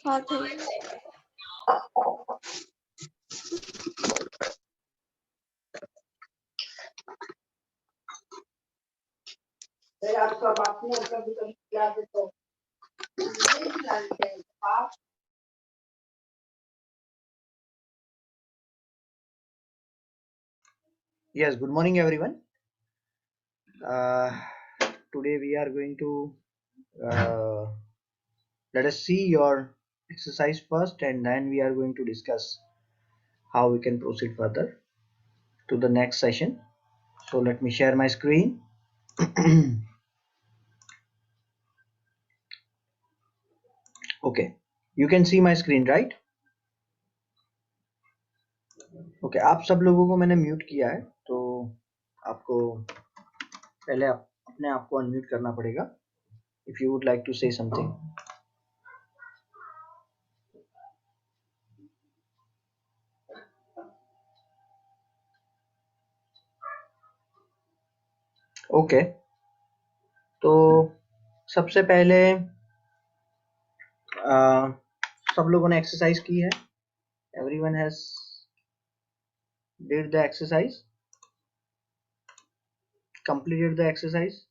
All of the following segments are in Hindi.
हाँ thank Yes, good morning everyone. Today we are going to let us see your exercise first, and then we are going to discuss how we can proceed further to the next session. So let me share my screen. Okay, you can see my screen, right? Okay, आप सब लोगों को मैंने म्यूट किया है, तो आपको पहले अपने आप को अनम्यूट करना पड़ेगा if you would like to say something. Okay, तो सबसे पहले सब लोगों ने एक्सरसाइज की है. Everyone has did the exercise, completed the exercise.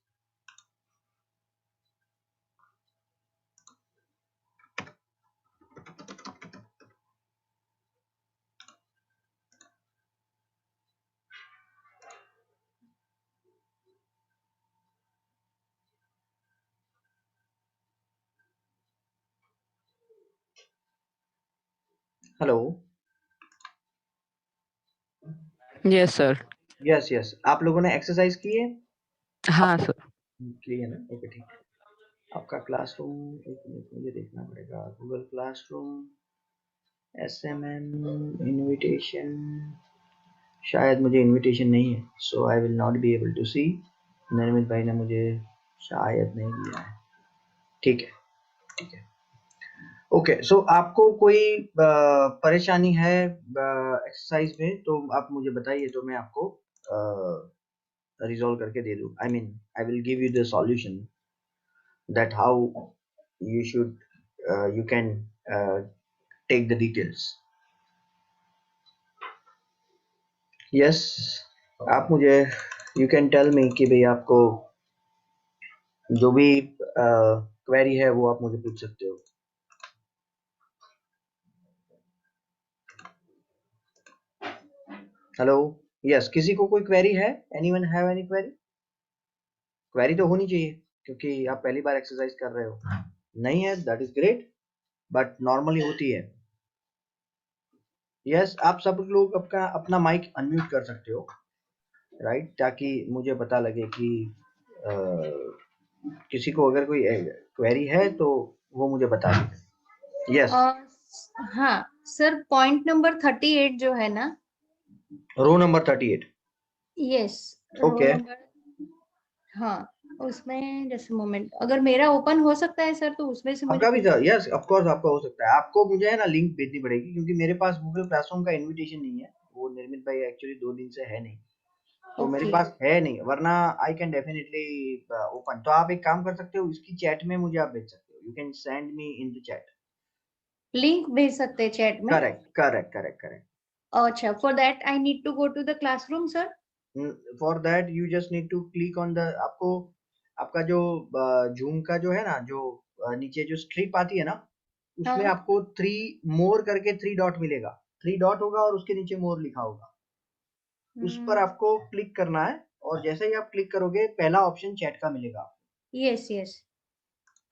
Hello. Yes sir. Yes yes, आप लोगों ने एक्सरसाइज की है? हाँ सर. की है ना? ओके ठीक. आपका क्लासरूम, एक मिनट मुझे देखना पड़ेगा. Google classroom, SMM, invitation. शायद मुझे इनविटेशन नहीं है, so I will not be able to see. Nirmit भाई ने मुझे शायद नहीं दिया है. ठीक है ठीक है. ओके, सो आपको कोई परेशानी है एक्सरसाइज में तो आप मुझे बताइए, तो मैं आपको रिजॉल्व करके दे दूं. I mean I will give you the solution that how you should you can take the details. Yes, आप मुझे you can tell me कि भाई आपको जो भी क्वेरी है वो आप मुझे पूछ सकते हो. हेलो. यस, किसी को कोई क्वेरी है? Anyone have any query? Query तो होनी चाहिए क्योंकि आप पहली बार एक्सरसाइज कर रहे हो. नहीं है, that is great, but normally होती है. यस, आप सब लोग अपना माइक अनम्यूट कर सकते हो, राइट, ताकि मुझे पता लगे कि किसी को अगर कोई क्वेरी है तो वो मुझे बता दे. यस. हाँ सर, पॉइंट नंबर 38 जो है ना, रो नंबर 38. यस. ओके. हाँ, उसमें जैसे मोमेंट अगर मेरा ओपन हो सकता है सर, तो उसमें से मुझे आपका भी था? यस, ऑफ कोर्स आपका हो सकता है. आपको मुझे है ना लिंक भेजनी पड़ेगी क्योंकि मेरे पास गूगल क्लासरूम का इनविटेशन नहीं है. वो निर्मित भाई एक्चुअली 2 दिन से है नहीं, तो मेरे पास है नहीं, वरना आई कैन डेफिनेटली ओपन. तो आप एक काम कर सकते हो, इसकी चैट में मुझे आप भेज सकते हो. You can send me in the chat. Link भेज सकते हैं चैट में? Correct correct correct correct. अच्छा, for that I need to go to the classroom sir? For that you just need to click on the, आपको आपका जो जूम का जो है ना, जो नीचे जो स्ट्रिप आती है ना, उसमें आपको 3 मोर करके 3 डॉट मिलेगा. 3 डॉट होगा और उसके नीचे मोर लिखा होगा. उस पर आपको क्लिक करना है और जैसे ही आप क्लिक करोगे पहला ऑप्शन चैट का मिलेगा. यस यस,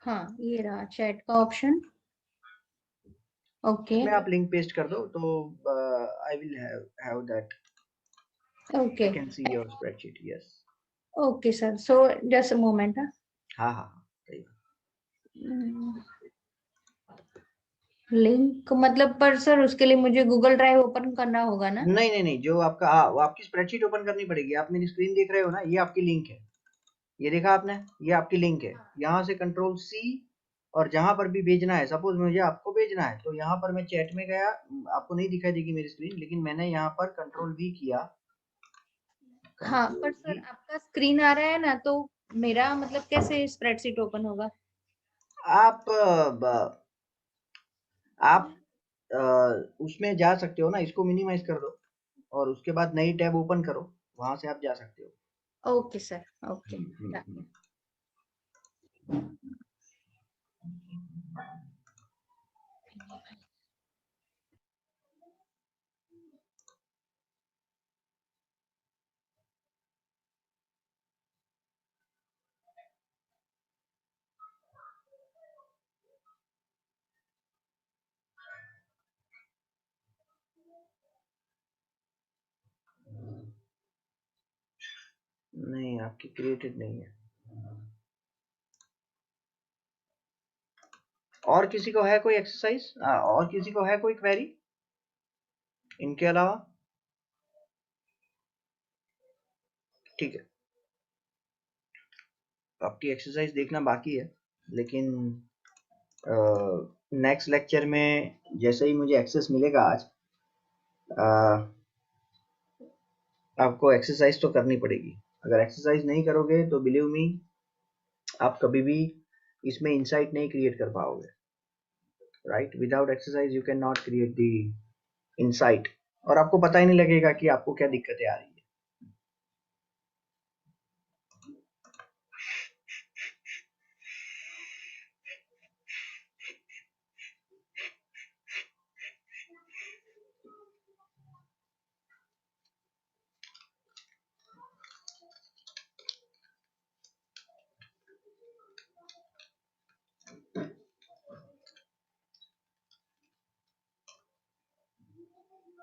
हाँ ये रहा चैट का ऑप्शन. ओके. इसमें आप लिंक पेस्ट कर दो तो I will have that. Okay. I can see your spreadsheet. Yes. Okay sir, so just a moment. हाँ हाँ हाँ, सही. लिंक मतलब पर सर उसके लिए मुझे गूगल ड्राइव ओपन करना होगा ना? नहीं नहीं नहीं, जो आपका, हाँ, वो आपकी स्प्रेडशीट ओपन करनी पड़ेगी. आप मेरी स्क्रीन देख रहे हो ना, ये आपकी लिंक है. ये देखा आपने, ये आपकी लिंक है. यहाँ से कंट्रोल सी, और जहां पर भी भेजना है, सपोज मुझे आपको भेजना है तो यहाँ पर मैं चैट में गया. आपको नहीं दिखाई देगी मेरी स्क्रीन, लेकिन मैंने यहाँ पर कंट्रोल वी किया. हाँ पर सर आपका स्क्रीन आ रहा है ना, तो मेरा मतलब कैसे स्प्रेडशीट ओपन होगा? आप आप उसमें जा सकते हो ना, इसको मिनिमाइज कर दो और उसके बाद नई टैब ओपन करो, वहां से आप जा सकते हो। Okay sir, okay. नहीं, आपकी क्रिएटेड नहीं है। और किसी को है कोई एक्सरसाइज, और किसी को है कोई क्वेरी इनके अलावा? ठीक है, आपकी एक्सरसाइज देखना बाकी है, लेकिन नेक्स्ट लेक्चर में जैसे ही मुझे एक्सेस मिलेगा आज, आपको एक्सरसाइज तो करनी पड़ेगी। अगर एक्सरसाइज नहीं करोगे तो बिलीव मी, आप कभी भी इसमें इंसाइट नहीं क्रिएट कर पाओगे, right? Without exercise you can not create the insight, और आपको पता ही नहीं लगेगा कि आपको क्या दिक्कतें आ रही है।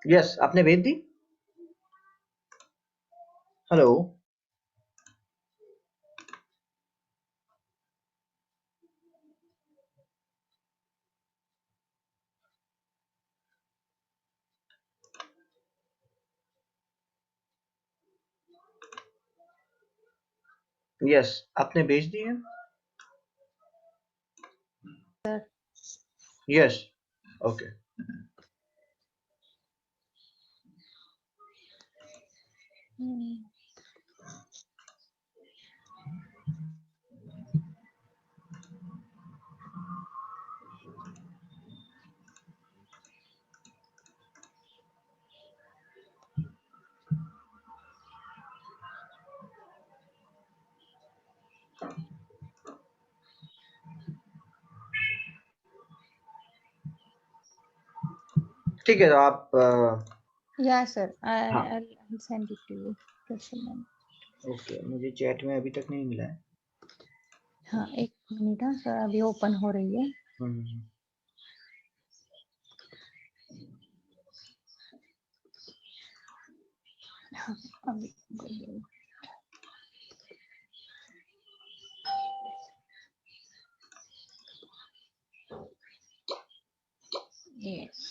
यस, आपने भेज दी? हेलो? यस, आपने भेज दी है? Yes, okay. ठीक है, तो आप या सर, हाँ, I'll send it to you. Okay. मुझे चैट में अभी तक नहीं मिला है। हाँ, एक मिनट सर, अभी ओपन हो रही है। हाँ, अभी यस।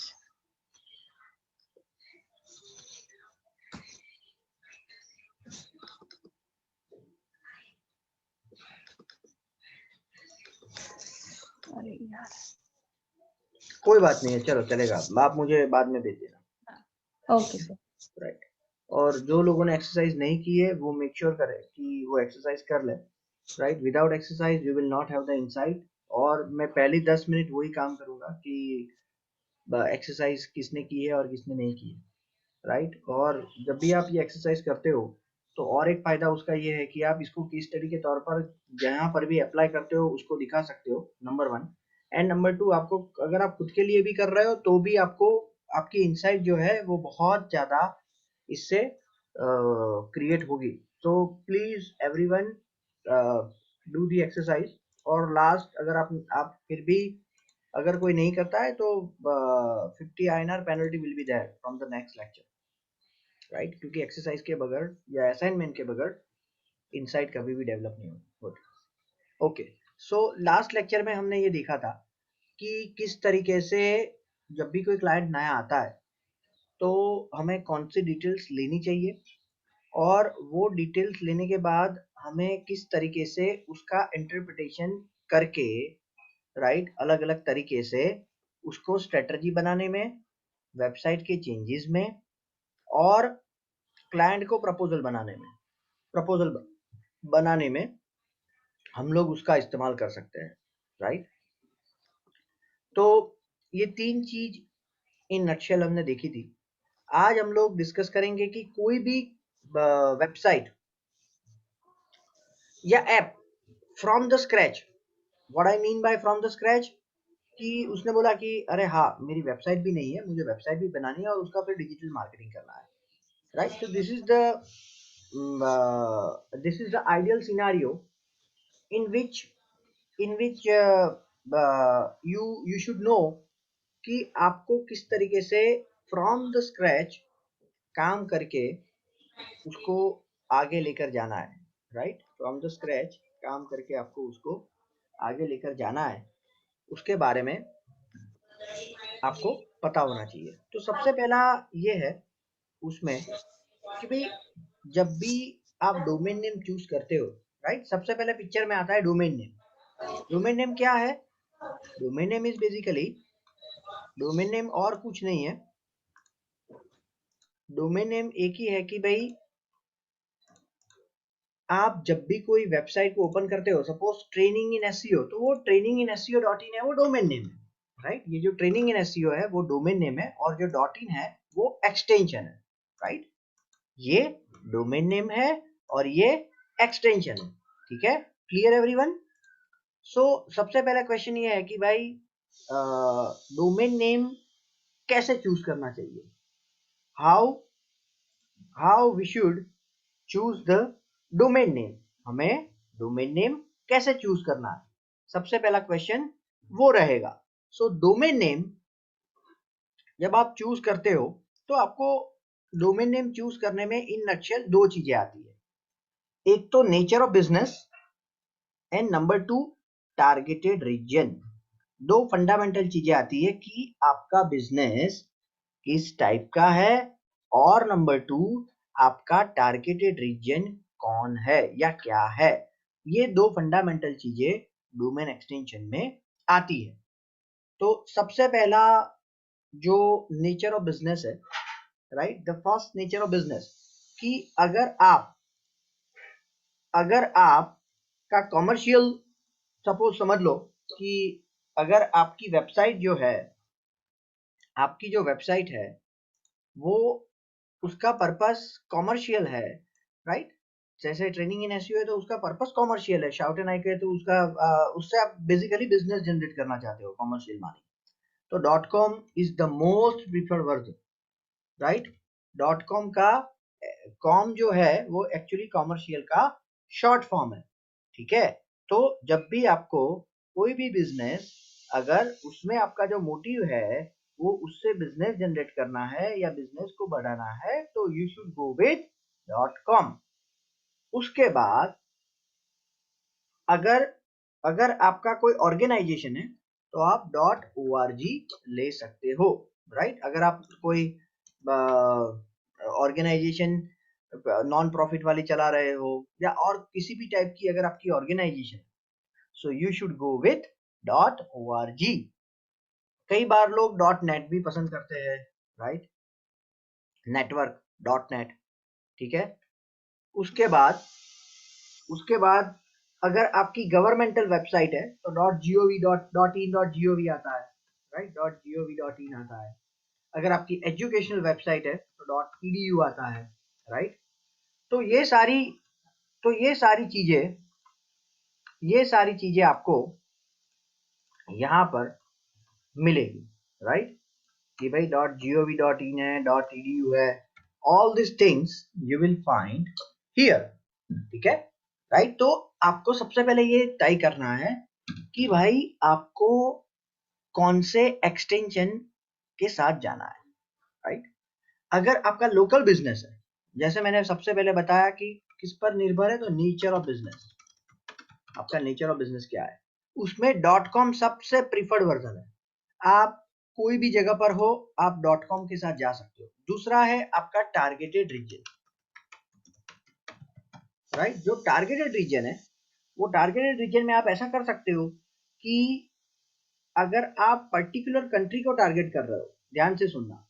अरे यार, कोई बात नहीं है, चलो चलेगा। आप मुझे बाद में भेज देना। Okay sir. राइट। और जो लोगों ने एक्सरसाइज नहीं की है वो मेक श्योर करें कि वो एक्सरसाइज कर ले, right? Without exercise you will not have the insight. और मैं पहली 10 मिनट वही काम करूंगा कि एक्सरसाइज किसने की है और किसने नहीं की है, राइट? और जब भी आप ये एक्सरसाइज करते हो तो और एक फायदा उसका ये है कि आप इसको केस स्टडी के तौर पर जहाँ पर भी अप्लाई करते हो उसको दिखा सकते हो, नंबर 1। एंड नंबर 2, आपको अगर आप खुद के लिए भी कर रहे हो तो भी आपको आपकी इनसाइट जो है वो बहुत ज्यादा इससे क्रिएट होगी। तो please everyone do the exercise. और लास्ट, अगर आप फिर भी अगर कोई नहीं करता है तो 50 INR penalty will be there from the next lecture, right? क्योंकि एक्सरसाइज के बगैर या असाइनमेंट के बगैर इनसाइट कभी भी डेवलप नहीं होती। ओके, सो लास्ट लेक्चर में हमने ये देखा था कि किस तरीके से जब भी कोई क्लाइंट नया आता है तो हमें कौन सी डिटेल्स लेनी चाहिए, और वो डिटेल्स लेने के बाद हमें किस तरीके से उसका इंटरप्रिटेशन करके, राइट, अलग अलग तरीके से उसको स्ट्रेटजी बनाने में, वेबसाइट के चेंजेस में, और क्लाइंट को प्रपोजल बनाने में हम लोग उसका इस्तेमाल कर सकते हैं, राइट? तो ये 3 चीज इन नटशेल हमने देखी थी। आज हम लोग डिस्कस करेंगे कि कोई भी वेबसाइट या app from the scratch, what I mean by from the scratch, कि उसने बोला कि अरे हाँ मेरी वेबसाइट भी नहीं है, मुझे वेबसाइट भी बनानी है और उसका फिर डिजिटल मार्केटिंग करना है, राइट? तो this is the ideal scenario in which you should know कि आपको किस तरीके से फ्रॉम द स्क्रैच काम करके उसको आगे लेकर जाना है, राइट? फ्रॉम द स्क्रैच काम करके आपको उसको आगे लेकर जाना है, उसके बारे में आपको पता होना चाहिए। तो सबसे पहला ये है उसमें कि भाई जब भी आप डोमेन नेम चूज करते हो, राइट, सबसे पहले पिक्चर में आता है डोमेन नेम। डोमेन नेम क्या है? Domain name is basically, domain name और कुछ नहीं है। डोमेन नेम एक ही है कि भाई आप जब भी कोई वेबसाइट को ओपन करते हो, सपोज ट्रेनिंग इन एसईओ, तो वो ट्रेनिंग इन एसईओ.in है, वो डोमेन नेम है, राइट? ये जो ट्रेनिंग इन एसईओ है वो डोमेन नेम है और जो .in है वो एक्सटेंशन है, राइट? ये डोमेन नेम है और ये एक्सटेंशन है, ठीक है? Clear everyone? सो सबसे पहला क्वेश्चन ये है कि भाई डोमेन नेम कैसे चूज करना चाहिए, how we should choose the domain name, हमें डोमेन नेम कैसे चूज करना है, सबसे पहला क्वेश्चन वो रहेगा। सो डोमेन नेम जब आप चूज करते हो तो आपको डोमेन नेम चूज करने में इन नटशेल 2 चीजें आती है, एक तो nature of business and number 2 targeted region. 2 fundamental चीजें आती है कि आपका बिजनेस किस टाइप का है और नंबर 2 आपका टारगेटेड रीजन कौन है या क्या है। ये 2 फंडामेंटल चीजें डोमेन एक्सटेंशन में आती है। तो सबसे पहला जो नेचर ऑफ बिजनेस है, right, the first nature of business, कि अगर आप का कॉमर्शियल, सपोज समझ लो कि अगर आपकी वेबसाइट जो है, आपकी जो वेबसाइट है वो उसका पर्पस कॉमर्शियल है, राइट? जैसे ट्रेनिंग इन एसईओ है तो उसका पर्पस कॉमर्शियल है, शाउट एंड आई है तो उसका उससे आप बेसिकली बिजनेस जनरेट करना चाहते हो, कॉमर्शियल मानी, तो .com is the most preferred version, right? .com का कॉम जो है वो एक्चुअली कॉमर्शियल का शॉर्ट फॉर्म है, ठीक है? तो जब भी आपको कोई भी बिजनेस, अगर उसमें आपका जो मोटिव है वो उससे बिजनेस जनरेट करना है या बिजनेस को बढ़ाना है, तो you should go with .com। उसके बाद अगर आपका कोई ऑर्गेनाइजेशन है तो आप .org ले सकते हो, राइट? अगर आप कोई ऑर्गेनाइजेशन नॉन प्रॉफिट वाली चला रहे हो या और किसी भी टाइप की अगर आपकी organisation, so you should go with .org। कई बार लोग .net भी पसंद करते हैं, राइट? नेटवर्क .net, ठीक है? उसके बाद अगर आपकी गवर्नमेंटल वेबसाइट है तो .gov.in आता है, राइट? .gov.in आता है। अगर आपकी एजुकेशनल वेबसाइट है तो .edu आता है, राइट? तो ये सारी चीजें आपको यहाँ पर मिलेगी, राइट? कि भाई .gov.in है, .edu है, all these things you will find here, ठीक है, राइट? तो आपको सबसे पहले ये तय करना है कि भाई आपको कौन से एक्सटेंशन के साथ जाना है, राइट? अगर आपका लोकल बिजनेस है, जैसे मैंने सबसे पहले बताया कि किस पर निर्भर है, तो नेचर ऑफ बिजनेस, आपका नेचर ऑफ बिजनेस क्या है, उसमें .com सबसे प्रीफर्ड वर्जन है। आप कोई भी जगह पर हो आप .com के साथ जा सकते हो। दूसरा है आपका टारगेटेड रीजन, राइट? जो टारगेटेड रीजन है, वो टारगेटेड रीजन में आप ऐसा कर सकते हो कि अगर आप पर्टिकुलर कंट्री को टारगेट कर रहे हो, ध्यान से सुनना,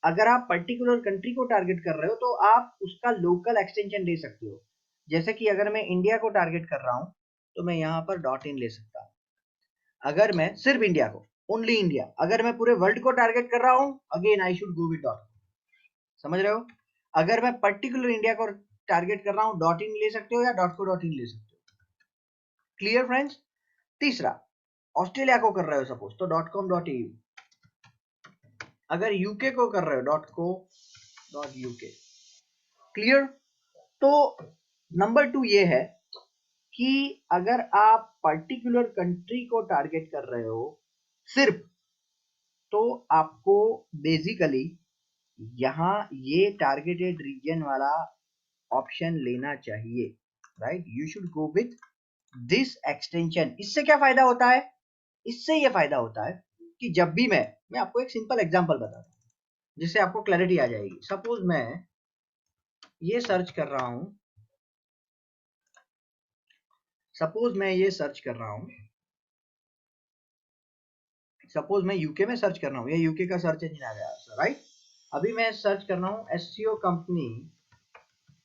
अगर आप पर्टिकुलर कंट्री को टारगेट कर रहे हो तो आप उसका लोकल एक्सटेंशन ले सकते हो। जैसे कि अगर मैं इंडिया को टारगेट कर रहा हूं तो मैं यहाँ पर .in ले सकता हूँ। अगर मैं सिर्फ इंडिया को, ओनली इंडिया। अगर मैं पूरे वर्ल्ड को टारगेट कर रहा हूं, again I should go with dot. समझ रहे हो? अगर मैं पर्टिकुलर इंडिया को टारगेट कर रहा हूं, डॉट इन ले सकते हो या डॉट को डॉट इन ले सकते हो। Clear friends? तीसरा, ऑस्ट्रेलिया को कर रहे हो सपोज तो डॉट कॉम डॉट एयू। अगर यूके को कर रहे हो dot co dot UK. Clear? तो नंबर 2 ये है कि अगर आप पर्टिकुलर कंट्री को टारगेट कर रहे हो सिर्फ, तो आपको बेसिकली यहां ये टारगेटेड रीजन वाला ऑप्शन लेना चाहिए। Right? You should go with this extension. इससे क्या फायदा होता है? इससे ये फायदा होता है कि जब भी मैं आपको एक सिंपल एग्जांपल बताता हूं जिससे आपको क्लैरिटी आ जाएगी। सपोज मैं ये सर्च कर रहा हूं, सपोज मैं यूके में सर्च कर रहा हूं, ये यूके का सर्च इंजन आ गया। राइट? अभी मैं सर्च कर रहा हूं एसईओ कंपनी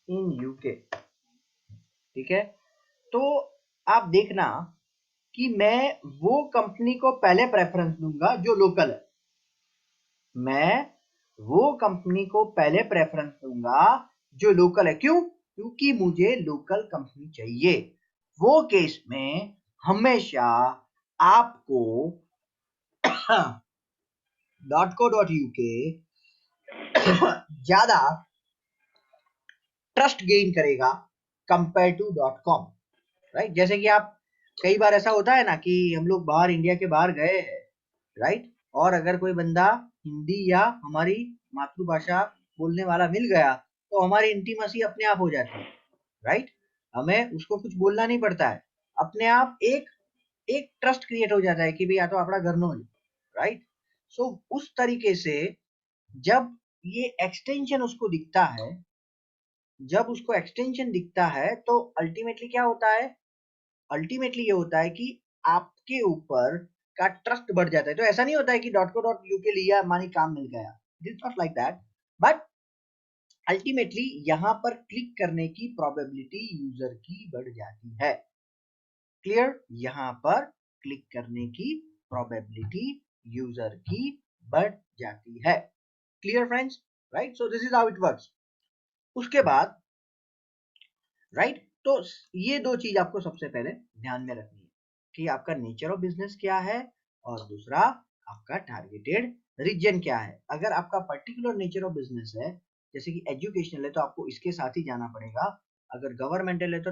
इन यूके। ठीक है? तो आप देखना कि मैं वो कंपनी को पहले प्रेफरेंस दूंगा जो लोकल है। मैं वो कंपनी को पहले प्रेफरेंस दूंगा जो लोकल है। क्यों? क्योंकि मुझे लोकल कंपनी चाहिए। वो केस में हमेशा आपको .co.uk ज्यादा ट्रस्ट गेन करेगा कंपेयर टू .com। राइट? जैसे कि आप कई बार ऐसा होता है ना कि हम लोग बाहर, इंडिया के बाहर गए हैं, राइट, और अगर कोई बंदा हिंदी या हमारी मातृभाषा बोलने वाला मिल गया तो हमारी इंटीमेसी अपने आप हो जाती है। राइट? हमें उसको कुछ बोलना नहीं पड़ता है, अपने आप एक एक ट्रस्ट क्रिएट हो जाता है कि भाई या तो अपना घर नो। राइट? सो उस तरीके से जब ये एक्सटेंशन उसको दिखता है, जब उसको एक्सटेंशन दिखता है तो अल्टीमेटली क्या होता है? अल्टीमेटली ये होता है कि आपके ऊपर का ट्रस्ट बढ़ जाता है। तो ऐसा नहीं होता है कि .co.uk लिया मानी काम मिल गया, it is not like that, but ultimately यहां पर क्लिक करने की प्रोबेबिलिटी यूजर की बढ़ जाती है। क्लियर? यहां पर क्लिक करने की प्रोबेबिलिटी यूजर की बढ़ जाती है। Clear friends? Right? So this is how it works. उसके बाद राइट, तो ये दो चीज आपको सबसे पहले ध्यान में रखनी है कि आपका नेचर ऑफ बिजनेस क्या है और दूसरा आपका टारगेटेड रीजन क्या है। अगर आपका पर्टिकुलर नेचर ऑफ बिजनेस है, जैसे कि एजुकेशनल है, तो आपको इसके साथ ही जाना पड़ेगा। अगर गवर्नमेंटल है तो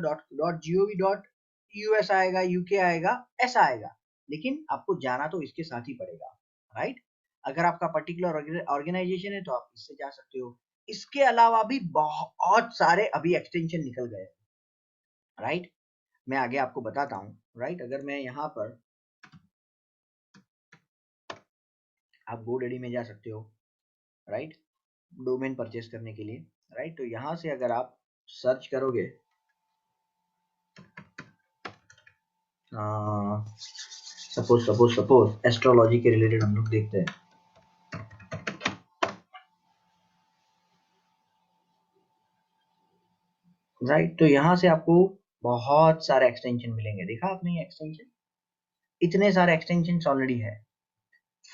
.gov.us आएगा, यूके आएगा, ऐसा आएगा, लेकिन आपको जाना तो इसके साथ ही पड़ेगा। राइट? अगर आपका पर्टिकुलर ऑर्गेनाइजेशन है तो आप इससे जा सकते हो। इसके अलावा भी बहुत सारे अभी एक्सटेंशन निकल गए। राइट? मैं आगे आपको बताता हूं। राइट? अगर मैं यहां पर, आप GoDaddy में जा सकते हो, राइट, डोमेन परचेस करने के लिए। राइट? तो यहां से अगर आप सर्च करोगे सपोज एस्ट्रोलॉजी के रिलेटेड हम लोग देखते हैं। राइट? तो यहां से आपको बहुत सारे एक्सटेंशन मिलेंगे। देखा आपने ये एक्सटेंशन? इतने सारे एक्सटेंशन ऑलरेडी है।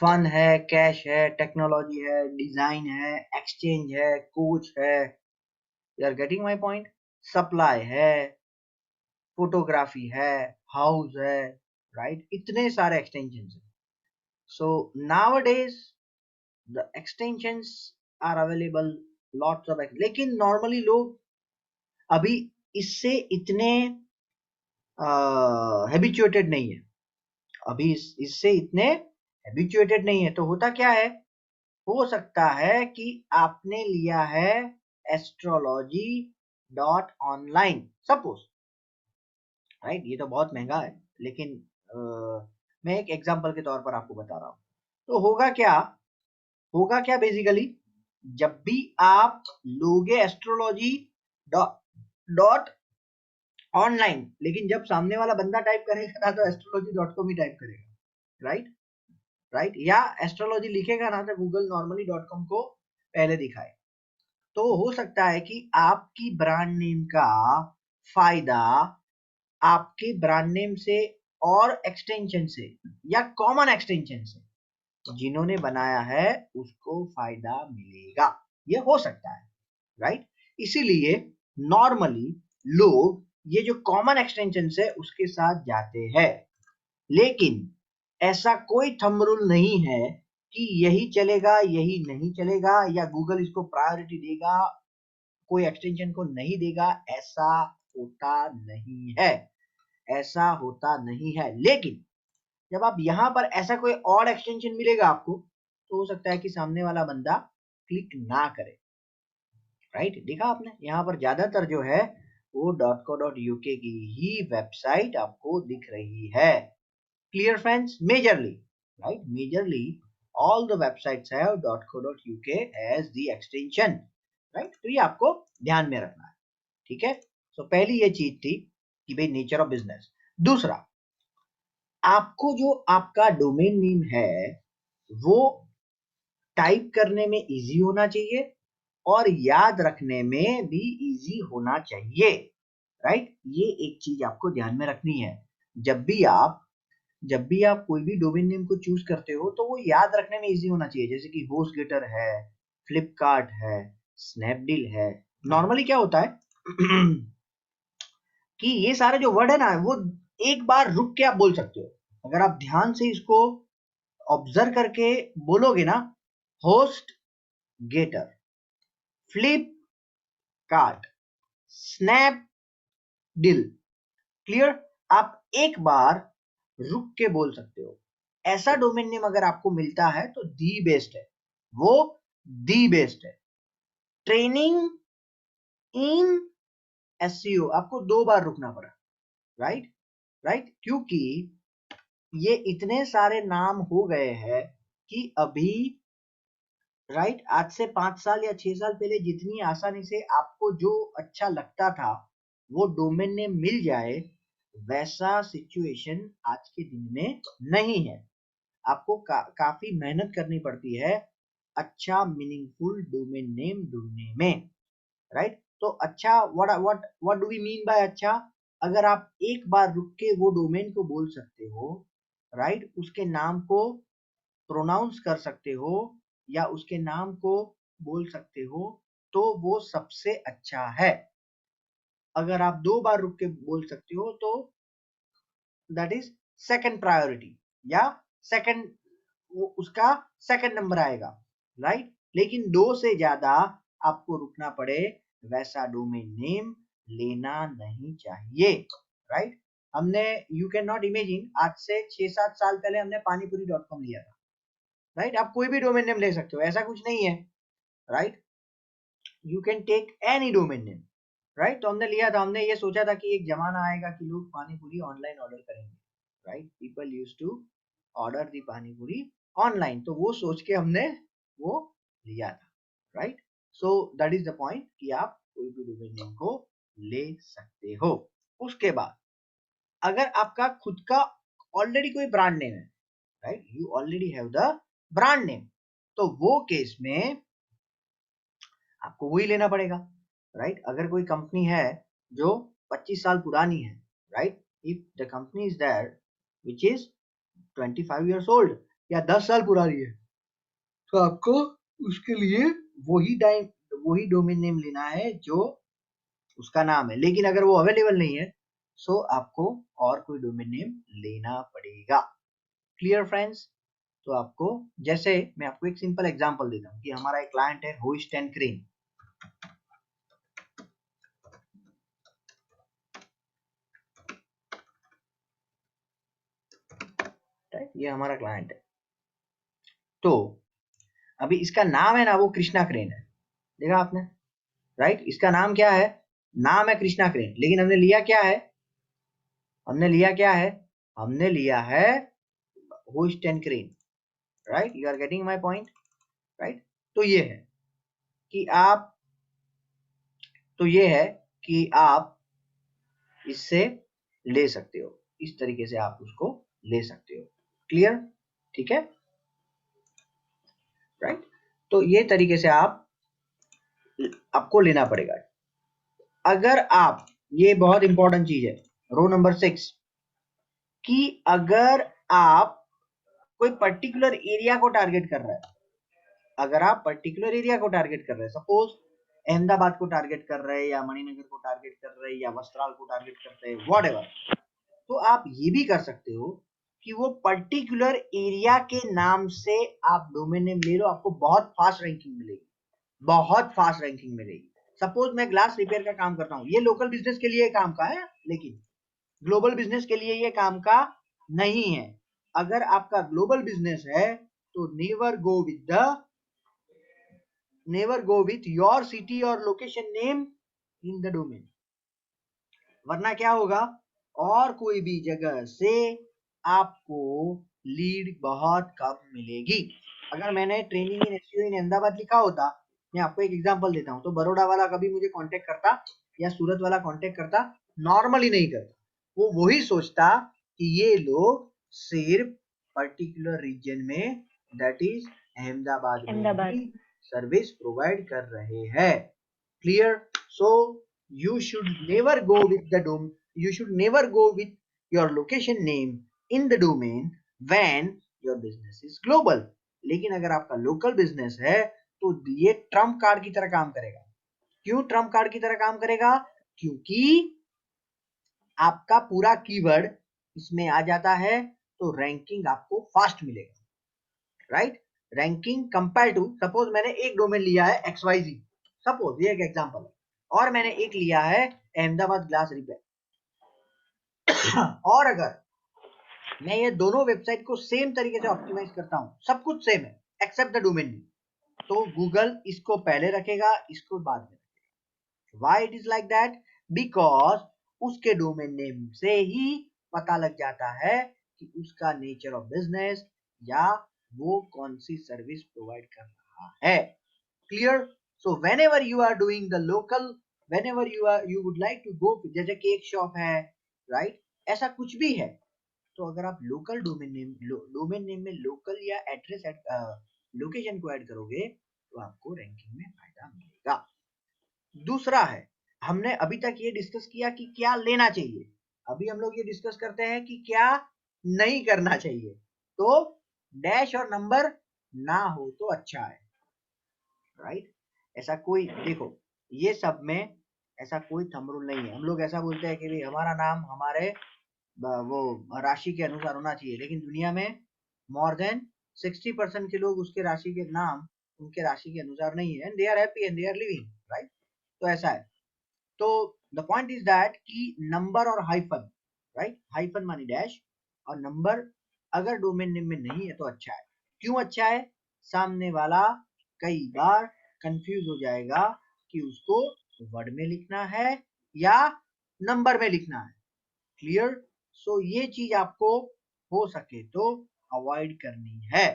फन है, कैश है, टेक्नोलॉजी है, डिजाइन है, एक्सचेंज है, कोच है, you are getting my point, supply है, फोटोग्राफी है, हाउस है। राइट? इतने सारे एक्सटेंशंस हैं। So nowadays the extensions are available, lots of, लेकिन नॉर्मली लोग अभी इससे इतने हैबिचुएटेड नहीं है, अभी इससे इतने हैबिचुएटेड नहीं है। तो होता क्या है? हो सकता है कि आपने लिया है astrology.online सपोज। राइट? ये तो बहुत महंगा है, लेकिन मैं एक एग्जांपल के तौर पर आपको बता रहा हूं। तो होगा क्या बेसिकली, जब भी आप लोगे एस्ट्रोलॉजी डॉट ऑनलाइन, लेकिन जब सामने वाला बंदा टाइप करेगा ना तो astrology.com ही टाइप करेगा। राइट? राइट? या एस्ट्रोलॉजी लिखेगा ना तो गूगल नॉर्मली .com को पहले दिखाए। तो हो सकता है कि आपकी ब्रांड नेम का फायदा आपके ब्रांड नेम से और एक्सटेंशन से या कॉमन एक्सटेंशन से जिन्होंने बनाया है उसको फायदा मिलेगा, ये हो सकता है, राइट। इसीलिए नॉर्मली लोग ये जो कॉमन एक्सटेंशन है उसके साथ जाते हैं, लेकिन ऐसा कोई थंब रूल नहीं है कि यही चलेगा यही नहीं चलेगा, या गूगल इसको प्रायोरिटी देगा कोई एक्सटेंशन को नहीं देगा। ऐसा होता नहीं है, ऐसा होता नहीं है। लेकिन जब आप यहाँ पर ऐसा कोई और एक्सटेंशन मिलेगा आपको, तो हो सकता है कि सामने वाला बंदा क्लिक ना करे, राइट। देखा आपने यहाँ पर ज्यादातर जो है वो .co.uk की ही वेबसाइट आपको दिख रही है। Clear friends? Majorly, right, majorly all the websites have .co.uk as the extension, right. तो ये आपको ध्यान में रखना है, ठीक है। सो पहली ये चीज थी कि भाई नेचर ऑफ बिजनेस। दूसरा, आपको जो आपका डोमेन नेम है वो टाइप करने में इजी होना चाहिए और याद रखने में भी इजी होना चाहिए, राइट। ये एक चीज आपको ध्यान में रखनी है। जब भी आप कोई भी डोमेन नेम को चूज करते हो तो वो याद रखने में इजी होना चाहिए। जैसे कि होस्टगेटर है, फ्लिपकार्ट है, स्नैपडील है। नॉर्मली क्या होता है कि ये सारे जो वर्ड है ना वो एक बार रुक के आप बोल सकते हो। अगर आप ध्यान से इसको ऑब्जर्व करके बोलोगे ना, HostGator, Flipkart, Snapdeal, clear, आप एक बार रुक के बोल सकते हो। ऐसा डोमेन नेम अगर आपको मिलता है तो दी बेस्ट है, वो दी बेस्ट है। ट्रेनिंग इन एसईओ आपको 2 बार रुकना पड़ा, राइट, क्योंकि ये इतने सारे नाम हो गए हैं कि अभी, राइट, आज से 5 साल या 6 साल पहले जितनी आसानी से आपको जो अच्छा लगता था वो डोमेन नेम मिल जाए, वैसा सिचुएशन आज के दिन में नहीं है। आपको काफी मेहनत करनी पड़ती है अच्छा मीनिंगफुल डोमेन नेम ढूंढने में, राइट। तो अच्छा, what do we mean by अच्छा? अगर आप एक बार रुक के वो डोमेन को बोल सकते हो, राइट, उसके नाम को प्रोनाउंस कर सकते हो या उसके नाम को बोल सकते हो, तो वो सबसे अच्छा है। अगर आप 2 बार रुक के बोल सकते हो तो दैट इज सेकंड प्रायोरिटी, या सेकंड, उसका सेकंड नंबर आएगा, राइट। लेकिन 2 से ज्यादा आपको रुकना पड़े वैसा डोमेन नेम लेना नहीं चाहिए, राइट। हमने, यू कैन नॉट इमेजिन, आज से 6-7 साल पहले हमने पानीपुरी.com लिया था, राइट। आप कोई भी डोमेन नेम ले सकते हो, ऐसा कुछ नहीं है, right. You can take any domain name, right. तो हमने लिया था, हमने ये सोचा था कि एक जमाना आएगा कि लोग पानीपुरी ऑनलाइन ऑर्डर करेंगे, right. People used to order the panipuri online, तो वो सोच के हमने वो लिया था, right. So that is the point कि आप कोई भी डोमेन नेम को ले सकते हो। उसके बाद अगर आपका खुद का ऑलरेडी कोई ब्रांड नेम है, right, you already have the brand name, तो वो केस में आपको वही लेना पड़ेगा, राइट। अगर कोई कंपनी है जो 25 साल पुरानी है, right, if the company is there which is 25 years old या 10 साल पुरानी है, तो आपको उसके लिए वही डोमेन नेम लेना है जो उसका नाम है। लेकिन अगर वो अवेलेबल नहीं है, सो आपको और कोई डोमेन नेम लेना पड़ेगा। Clear friends? तो आपको, जैसे मैं आपको एक सिंपल एग्जांपल देता हूँ कि हमारा एक क्लाइंट है होस्ट एंड क्रेन, ये हमारा क्लाइंट है। तो अभी इसका नाम है ना वो कृष्णा क्रेन है, देखा आपने, राइट। इसका नाम क्या है? नाम है कृष्णा क्रेन, लेकिन हमने लिया क्या है? हमने लिया है host and crane, right. You are getting my point, right. तो ये है कि आप इससे ले सकते हो, इस तरीके से आप उसको ले सकते हो। क्लियर? ठीक है, राइट। तो ये तरीके से आपको लेना पड़ेगा। अगर आप, ये बहुत इंपॉर्टेंट चीज है, रो नंबर 6, कि अगर आप कोई पर्टिकुलर एरिया को टारगेट कर रहा है, अगर आप पर्टिकुलर एरिया को टारगेट कर रहे हैं, सपोज अहमदाबाद को टारगेट कर रहे हैं या मणिनगर को टारगेट कर रहे हैं या वस्त्राल को टारगेट करते हैं, व्हाटएवर, तो आप ये भी कर सकते हो कि वो पर्टिकुलर एरिया के नाम से आप डोमेन नेम ले लो, आपको बहुत फास्ट रैंकिंग मिलेगी, बहुत फास्ट रैंकिंग मिलेगी। सपोज मैं ग्लास रिपेयर का काम करता हूँ, ये लोकल बिजनेस के लिए काम का है, लेकिन ग्लोबल बिजनेस के लिए ये काम का नहीं है। अगर आपका ग्लोबल बिजनेस है तो never go with your city और location name in the domain, वरना क्या होगा, और कोई भी जगह से आपको लीड बहुत कम मिलेगी। अगर मैंने ट्रेनिंग इन एसईओ इन अहमदाबाद लिखा होता, मैं आपको एक एग्जांपल देता हूं, तो बड़ौदा वाला कभी मुझे कांटेक्ट करता या सूरत वाला कांटेक्ट करता, नॉर्मली नहीं करता, वो वही सोचता कि ये लोग सिर्फ पर्टिकुलर रीजन में, दैट इज अहमदाबाद में ही सर्विस प्रोवाइड कर रहे हैं। Clear? So you should never go with your location name in the domain when your business is global. लेकिन अगर आपका लोकल बिजनेस है तो ये ट्रम्प कार्ड की तरह काम करेगा। क्यों ट्रम्प कार्ड की तरह काम करेगा? क्योंकि आपका पूरा कीवर्ड इसमें आ जाता है, तो रैंकिंग आपको फास्ट मिलेगा, right? Ranking compare to, suppose मैंने एक डोमेन लिया है XYZ, सपोज ये एक एग्जांपल है, और मैंने एक लिया है अहमदाबाद ग्लास रिपेयर, और अगर मैं ये दोनों वेबसाइट को सेम तरीके से ऑप्टिमाइज करता हूं, सब कुछ सेम है एक्सेप्ट द डोमेन नेम, तो गूगल इसको पहले रखेगा, इसको बाद में रखेगा। Why it is like that? Because उसके डोमेन नेम से ही पता लग जाता है कि उसका नेचर ऑफ बिजनेस या वो कौन सी सर्विस प्रोवाइड कर रहा है। Clear? So whenever you are doing the local, whenever you would like to go, जैसे केक शॉप है, राइट, ऐसा कुछ भी है, तो अगर आप लोकल डोमेन नेम में लोकल या एड्रेस लोकेशन को ऐड करोगे तो आपको रैंकिंग में फायदा मिलेगा। दूसरा है, हमने अभी तक ये डिस्कस किया कि क्या लेना चाहिए, अभी हम लोग ये डिस्कस करते हैं कि क्या नहीं करना चाहिए। तो डैश और नंबर ना हो तो अच्छा है, राइट? ऐसा कोई, देखो ये सब में ऐसा कोई थंब रूल नहीं है। हम लोग ऐसा बोलते हैं कि भाई हमारा नाम हमारे वो राशि के अनुसार होना चाहिए, लेकिन दुनिया में मोर देन 60% के लोग उसके राशि के नाम उनके राशि के अनुसार नहीं है, and they are happy and they are living, right? तो ऐसा है। तो द पॉइंट इज दैट कि नंबर और हाइफन, राइट, हाइफन मानी डैश, और नंबर अगर डोमेन नेम में नहीं है तो अच्छा है। क्यों अच्छा है? सामने वाला कई बार कंफ्यूज हो जाएगा कि उसको वर्ड में लिखना है या नंबर में लिखना है। क्लियर? सो ये चीज आपको हो सके तो अवॉइड करनी है।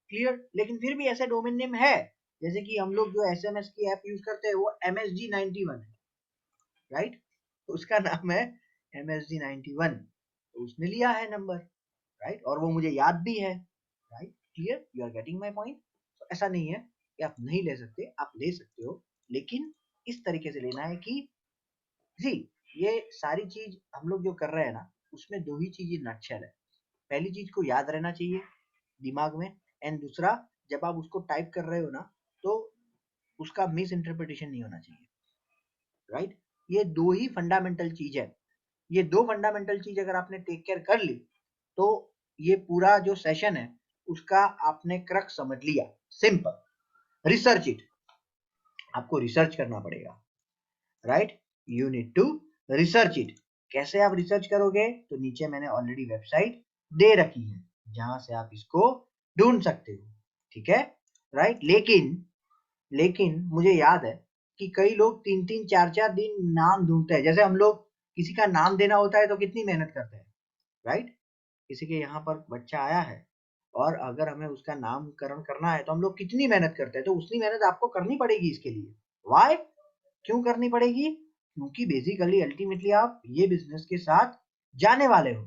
क्लियर? लेकिन फिर भी ऐसे डोमेन नेम है, जैसे कि हम लोग जो SMS की ऐप यूज करते हैं वो MSG91 है, राइट? तो उसका नाम है MSG91, तो उसने लिया है नंबर, राइट, और वो मुझे याद भी है, right? Clear? You are getting my point? ऐसा नहीं है कि आप नहीं ले सकते, आप ले सकते हो, लेकिन इस तरीके से लेना है कि जी ये सारी चीज हम लोग जो कर रहे हैं ना, उसमें दो ही चीज नटशेल है। पहली चीज को याद रहना चाहिए दिमाग में, एंड दूसरा जब आप उसको टाइप कर रहे हो ना तो उसका मिस इंटरप्रिटेशन नहीं होना चाहिए, राइट? ये दो ही फंडामेंटल चीज है। ये दो फंडामेंटल चीज अगर आपने टेक केयर कर ली तो ये पूरा जो सेशन है उसका आपने क्रक्स समझ लिया। सिंपल, रिसर्च इट, आपको रिसर्च करना पड़ेगा, right? You need to research it. कैसे आप रिसर्च करोगे? तो नीचे मैंने ऑलरेडी वेबसाइट दे रखी है जहां से आप इसको ढूंढ सकते हो, ठीक है, राइट? लेकिन मुझे याद है कि कई लोग 3-3 4-4 दिन नाम ढूंढते हैं। जैसे हम लोग किसी का नाम देना होता है तो कितनी मेहनत करते हैं, राइट? किसी के यहाँ पर बच्चा आया है और अगर हमें उसका नामकरण करना है तो हम लोग कितनी मेहनत करते हैं, तो उतनी मेहनत आपको करनी पड़ेगी इसके लिए। व्हाई? क्यों करनी पड़ेगी? क्योंकि बेसिकली अल्टीमेटली आप ये बिजनेस के साथ जाने वाले हो,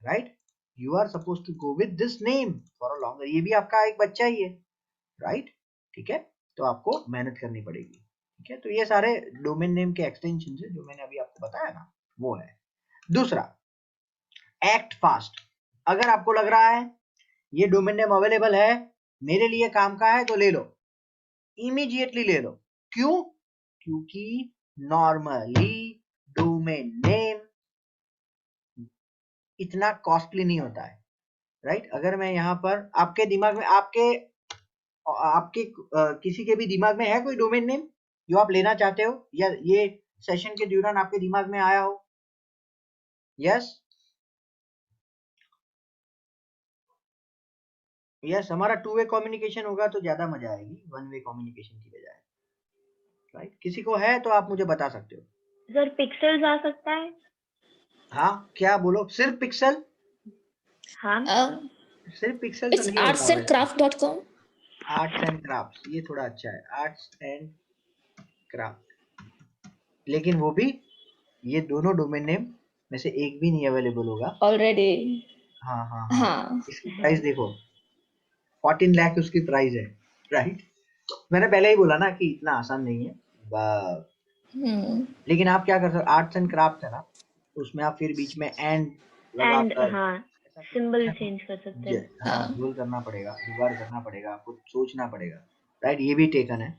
right? You are suppose to go with this name for a longer, ये भी आपका एक बच्चा ही है, राइट? ठीक है, तो आपको मेहनत करनी पड़ेगी, ठीक है? तो ये सारे डोमेन नेम के एक्सटेंशन है जो मैंने अभी आपको बताया ना, वो है। दूसरा, एक्ट फास्ट। अगर आपको लग रहा है ये डोमेन नेम अवेलेबल है, मेरे लिए काम का है तो ले लो, इमीडिएटली ले लो। क्यों? क्योंकि नॉर्मली डोमेन नेम इतना कॉस्टली नहीं होता है, राइट? अगर मैं यहाँ पर आपके दिमाग में आपके आपके किसी के भी दिमाग में है कोई डोमेन नेम जो आप लेना चाहते हो, या ये सेशन के दौरान आपके दिमाग में आया हो? यस यस, हमारा टू वे कम्युनिकेशन होगा तो ज्यादा मजा आएगी वन वे कम्युनिकेशन की बजाय, राइट? किसी को है तो आप मुझे बता सकते हो। सर पिक्सेल्स आ सकता है? हाँ, क्या बोलो? सिर्फ पिक्सल? हाँ सिर्फ पिक्सल तो It's नहीं होगा available। artsandcraft.com. Arts and craft, ये थोड़ा अच्छा है, आर्ट्स एंड क्राफ्ट, लेकिन वो भी ये दोनों डोमेन नेम में से एक भी नहीं अवेलेबल होगा Already. हाँ हाँ हाँ, हाँ. इसकी प्राइस देखो 14 लाख उसकी प्राइस है, राइट? मैंने पहले ही बोला ना कि इतना आसान नहीं है, लेकिन आप क्या कर सकते हो, आर्ट्स एंड क्राफ्ट है ना, उसमें आप फिर बीच में एंड एंड लगाकर हाँ सिंबल चेंज कर सकते हैं। हाँ, जुगाड़ करना पड़ेगा, जुगाड़ करना पड़ेगा, आपको सोचना पड़ेगा, राइट? ये भी टेकन है,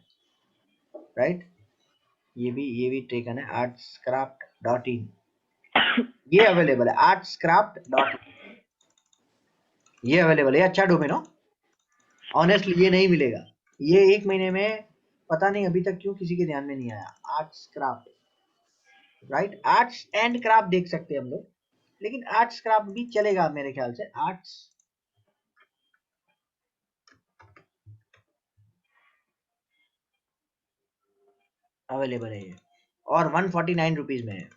राइट? ये भी टेकन है, artscraft.in, ये अवेलेबल है, artscraft.in, ये अवेलेबल है, अच्छा डोमेन हो, ऑनेस्टली ये नहीं मिलेगा, ये 1 महीने में पता नहीं अभी तक क्यों किसी के ध्यान में नहीं आया। Arts craft, right? Arts and craft देख सकते हैं हम लोग, लेकिन आर्ट्स क्राफ्ट भी चलेगा मेरे ख्याल से। आर्ट्स अवेलेबल है ये, और 149 रुपीज में है।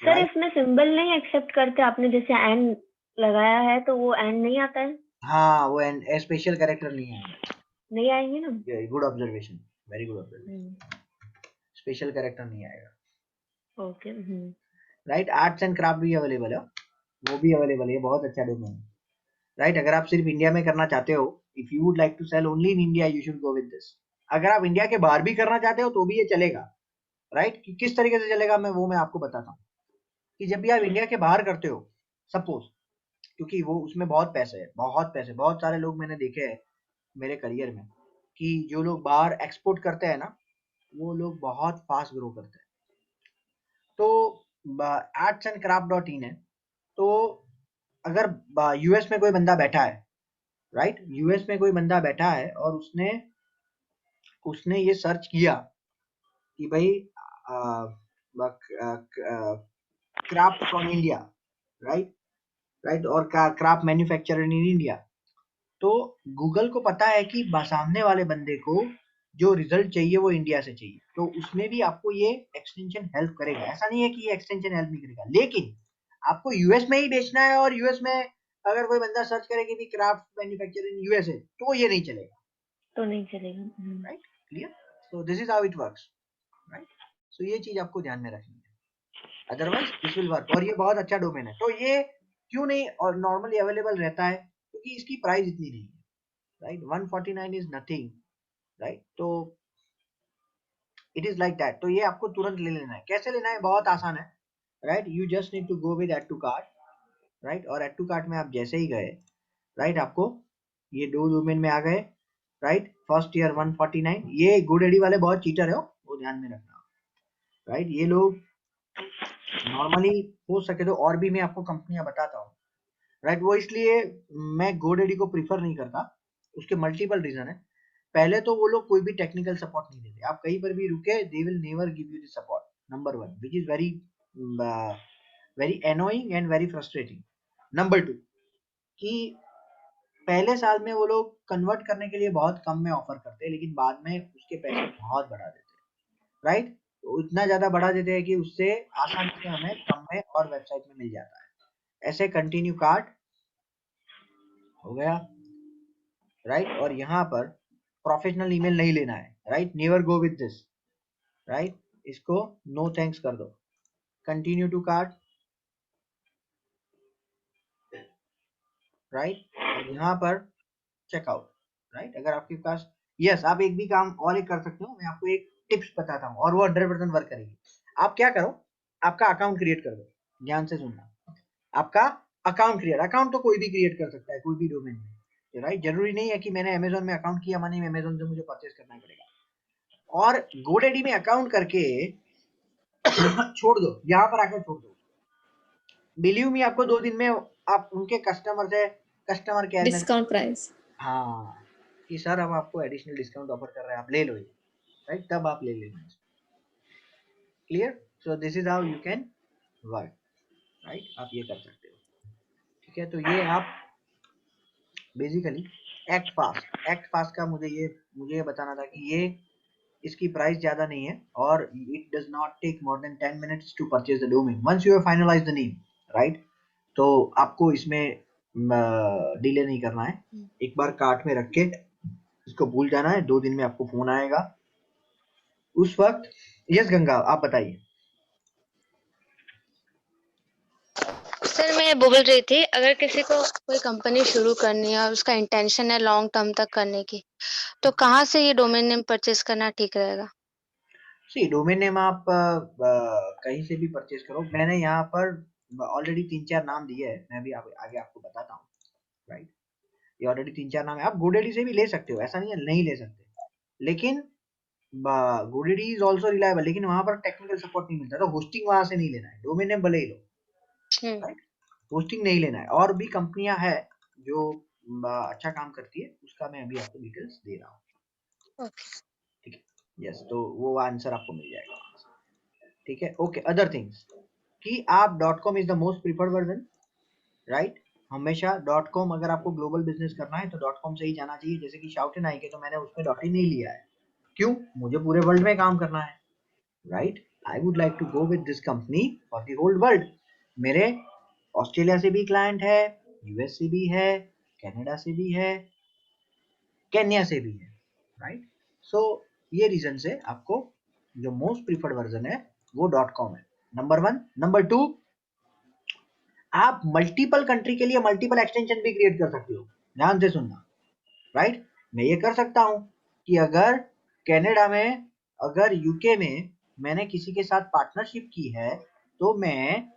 सर इसमें सिंबल नहीं एक्सेप्ट करते, आपने जैसे एंड लगाया है तो वो एंड नहीं आता है? हाँ, वो एंड स्पेशल कैरेक्टर नहीं है, नहीं आएंगे ना? Good observation, very good observation, special character नहीं आएगा। Okay right? Arts and craft भी अवेलेबल है, वो भी अवेलेबल है, बहुत अच्छा डोमेन है, राइट? अगर आप सिर्फ इंडिया में करना चाहते हो, if you would like to sell only in India, you should go with this. अगर आप इंडिया के बाहर भी करना चाहते हो तो भी ये चलेगा, राइट? कि किस तरीके से चलेगा मैं आपको बताता हूँ। कि जब भी आप इंडिया के बाहर करते हो, सपोज, क्योंकि वो उसमें बहुत पैसे है, बहुत सारे लोग मैंने देखे हैं मेरे करियर में कि जो लोग बाहर एक्सपोर्ट करते हैं ना, वो लोग बहुत फास्ट ग्रो करते हैं। तो artsandcraft.in है, तो अगर यूएस में कोई बंदा बैठा है, राइट? यूएस में कोई बंदा बैठा है और उसने ये सर्च किया कि भाई क्राफ्ट फ्रॉम इंडिया, राइट? और क्राफ्ट मैन्युफैक्चर इन इंडिया, तो गूगल को पता है कि सामने वाले बंदे को जो रिजल्ट चाहिए वो इंडिया से चाहिए, तो उसमें भी आपको ये एक्सटेंशन हेल्प करेगा। ऐसा नहीं है कि ये एक्सटेंशन हेल्प नहीं करेगा, लेकिन आपको यूएस में ही बेचना है, और यूएस में अगर कोई बंदा सर्च करे कि क्राफ्ट मैन्युफैक्चर इन यूएसए, तो ये नहीं चलेगा, तो नहीं चलेगा, right? Clear? So this is how it works, right? So ये चीज आपको ध्यान में रखनी है, अदरवाइज दिस विल वर्क। और ये बहुत अच्छा डोमेन है, तो ये क्यों नहीं और नॉर्मली अवेलेबल रहता है? क्योंकि इसकी प्राइस इतनी नहीं है, राइट? 149 is nothing, right? तो इट इज लाइक दैट। तो ये आपको तुरंत ले लेना है। कैसे लेना है? बहुत आसान है, right? You just need to go with add to cart, right? और एड टू कार्ट में आप जैसे ही गए, राइट, आपको ये दो डोमेन में आ गए, राइट? फर्स्ट ईयर 149, ये GoDaddy वाले बहुत चीटर है, वो ध्यान में रखना, राइट? ये लोग नॉर्मली हो सके तो, और भी मैं आपको कंपनियां बताता हूँ, राइट? वो इसलिए मैं GoDaddy को प्रीफर नहीं करता, उसके मल्टीपल रीजन है। पहले तो वो लोग कोई भी टेक्निकल सपोर्ट नहीं देते, आप कहीं पर भी रुके, they will never give you the support, number 1, which is very very annoying and very frustrating. Number 2, कि पहले साल में वो लोग कन्वर्ट करने के लिए बहुत कम में ऑफर करते हैं, लेकिन बाद में उसके पैसे बहुत बढ़ा देते हैं, राइट? तो इतना ज्यादा बढ़ा देते हैं कि उससे आसानी से हमें कम में और वेबसाइट में मिल जाता है। ऐसे कंटिन्यू कार्ट हो गया, राइट? और यहाँ पर प्रोफेशनल ईमेल नहीं लेना है, right? Never go with this, right? इसको नो थैंक्स कर दो, कंटिन्यू टू कार्ट, राइट? और यहाँ पर चेकआउट, राइट? अगर आपके पास यस, आप एक भी काम और एक कर सकते हो, मैं आपको एक टिप्स बताता हूँ और वो 100% वर्क करेगी। आप क्या करो, आपका अकाउंट क्रिएट कर दो, ध्यान से सुनना। आपका अकाउंट तो कोई भी क्रिएट कर सकता है, कोई भी डोमेन में, राइट? जरूरी नहीं है कि मैंने अमेजोन में अकाउंट किया माने अमेजोन से मुझे परचेज करना ही पड़ेगा। और गोडैडी में अकाउंट करके छोड़ दो, यहाँ पर आकर छोड़ दो, बिलीव मी आपको 2 दिन में आप उनके कस्टमर से कस्टमर केयर में डिस्काउंट प्राइस, हाँ कि सर हम आपको एडिशनल डिस्काउंट ऑफर कर रहे हैं, आप ले लो ये, राइट? तब आप ले लेना। Clear? So this is how you can work, right? आप ये कर सकते हो, ठीक है? तो ये आप बेसिकली एक्ट फास्ट का मुझे ये बताना था कि ये इसकी प्राइस ज्यादा नहीं है और it does not take more than 10 minutes to purchase the domain once you have finalised the name, right? तो आपको इसमें डिले नहीं करना है, एक बार कार्ट में रख के इसको भूल जाना है, 2 दिन में आपको फोन आएगा उस वक्त। यस गंगा, आप बताइए। सर मैं बोल रही थी, अगर किसी को कोई कंपनी शुरू करनी है और उसका इंटेंशन है लॉन्ग टर्म तक करने की, तो कहाँ से ये डोमेन नेम परचेज करना ठीक रहेगा? सी डोमेन नेम आप कहीं से भी परचेज करो। मैंने यहाँ पर ऑलरेडी 3-4 नाम दिए हैं, मैं भी आगे आपको बताता हूँ, राइट? ये ऑलरेडी 3-4 नाम है, आप गोडेडी से भी ले सकते हो, ऐसा नहीं है नहीं ले सकते, लेकिन गोडेडी इज ऑल्सो रिलायबल, लेकिन वहां पर टेक्निकल सपोर्ट नहीं मिलता, तो होस्टिंग वहां से नहीं लेना है, डोमेन नेम भले ही लो, राइट? होस्टिंग नहीं लेना है। और भी कंपनियां हैं जो अच्छा काम करती है, उसका मैं अभी आपको डिटेल्स दे रहा हूँ, ठीक है? यस, तो वो आंसर आपको मिल जाएगा, ठीक है? ओके, अदर थिंग्स कि आप .com is the most preferred version, right? हमेशा .com, अगर आपको ग्लोबल बिजनेस करना है तो .com से ही जाना चाहिए। जैसे कि शाउटन आई के तो मैंने उसमें .in नहीं लिया है, क्यों? मुझे पूरे वर्ल्ड में काम करना है, right? I would like to go with this company for the whole world. मेरे ऑस्ट्रेलिया से भी क्लाइंट है, यूएस से भी है, कनाडा से भी है, केन्या से भी है, राइट? सो ये रीजन से आपको जो मोस्ट प्रिफर्ड वर्जन है वो .com है, नंबर 1। नंबर 2, आप मल्टीपल कंट्री के लिए मल्टीपल एक्सटेंशन भी क्रिएट कर सकते हो, ध्यान से सुनना, राइट? मैं ये कर सकता हूं कि अगर कनाडा में, अगर यूके में मैंने किसी के साथ पार्टनरशिप की है तो मैं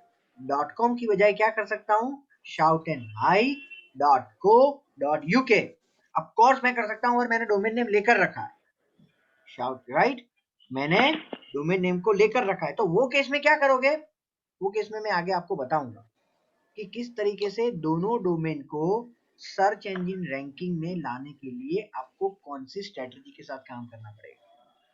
.com की बजाय क्या कर सकता हूं, shoutenhai.co.uk। ऑफ कोर्स मैं कर सकता हूं और मैंने डोमेन नेम लेकर रखा है, शाउट, राइट? मैंने डोमेन नेम को लेकर रखा है, तो वो केस में क्या करोगे, वो केस में मैं आगे आपको बताऊंगा कि किस तरीके से दोनों डोमेन को सर्च इंजन रैंकिंग में लाने के लिए आपको कौन सी स्ट्रेटजी के साथ काम करना पड़ेगा,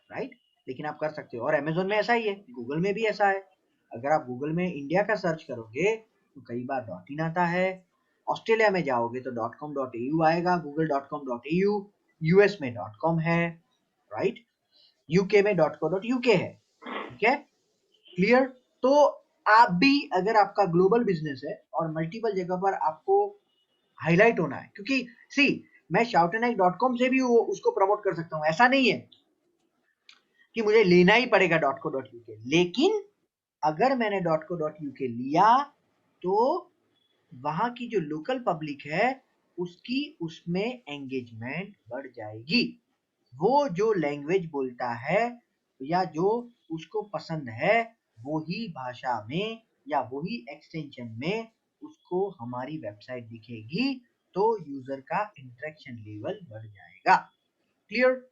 राइट? लेकिन आप कर सकते हो, और अमेजोन में ऐसा ही है, गूगल में भी ऐसा है। अगर आप गूगल में इंडिया का सर्च करोगे तो कई बार .in आता है, ऑस्ट्रेलिया में जाओगे तो .com.au आएगा, google.com.au, यूएस में .com है, राइट? यूके में .co.uk है, ठीक है? क्लियर? तो आप भी, अगर आपका ग्लोबल बिजनेस है और मल्टीपल जगह पर आपको हाईलाइट होना है, क्योंकि सी मैं shoutenhai.com से भी उसको प्रमोट कर सकता हूं, ऐसा नहीं है कि मुझे लेना ही पड़ेगा .co.uk, लेकिन अगर मैंने .co.uk लिया तो वहां की जो लोकल पब्लिक है उसकी उसमें एंगेजमेंट बढ़ जाएगी, वो जो लैंग्वेज बोलता है या जो उसको पसंद है वही भाषा में या वही एक्सटेंशन में उसको हमारी वेबसाइट दिखेगी, तो यूजर का इंटरेक्शन लेवल बढ़ जाएगा। क्लियर?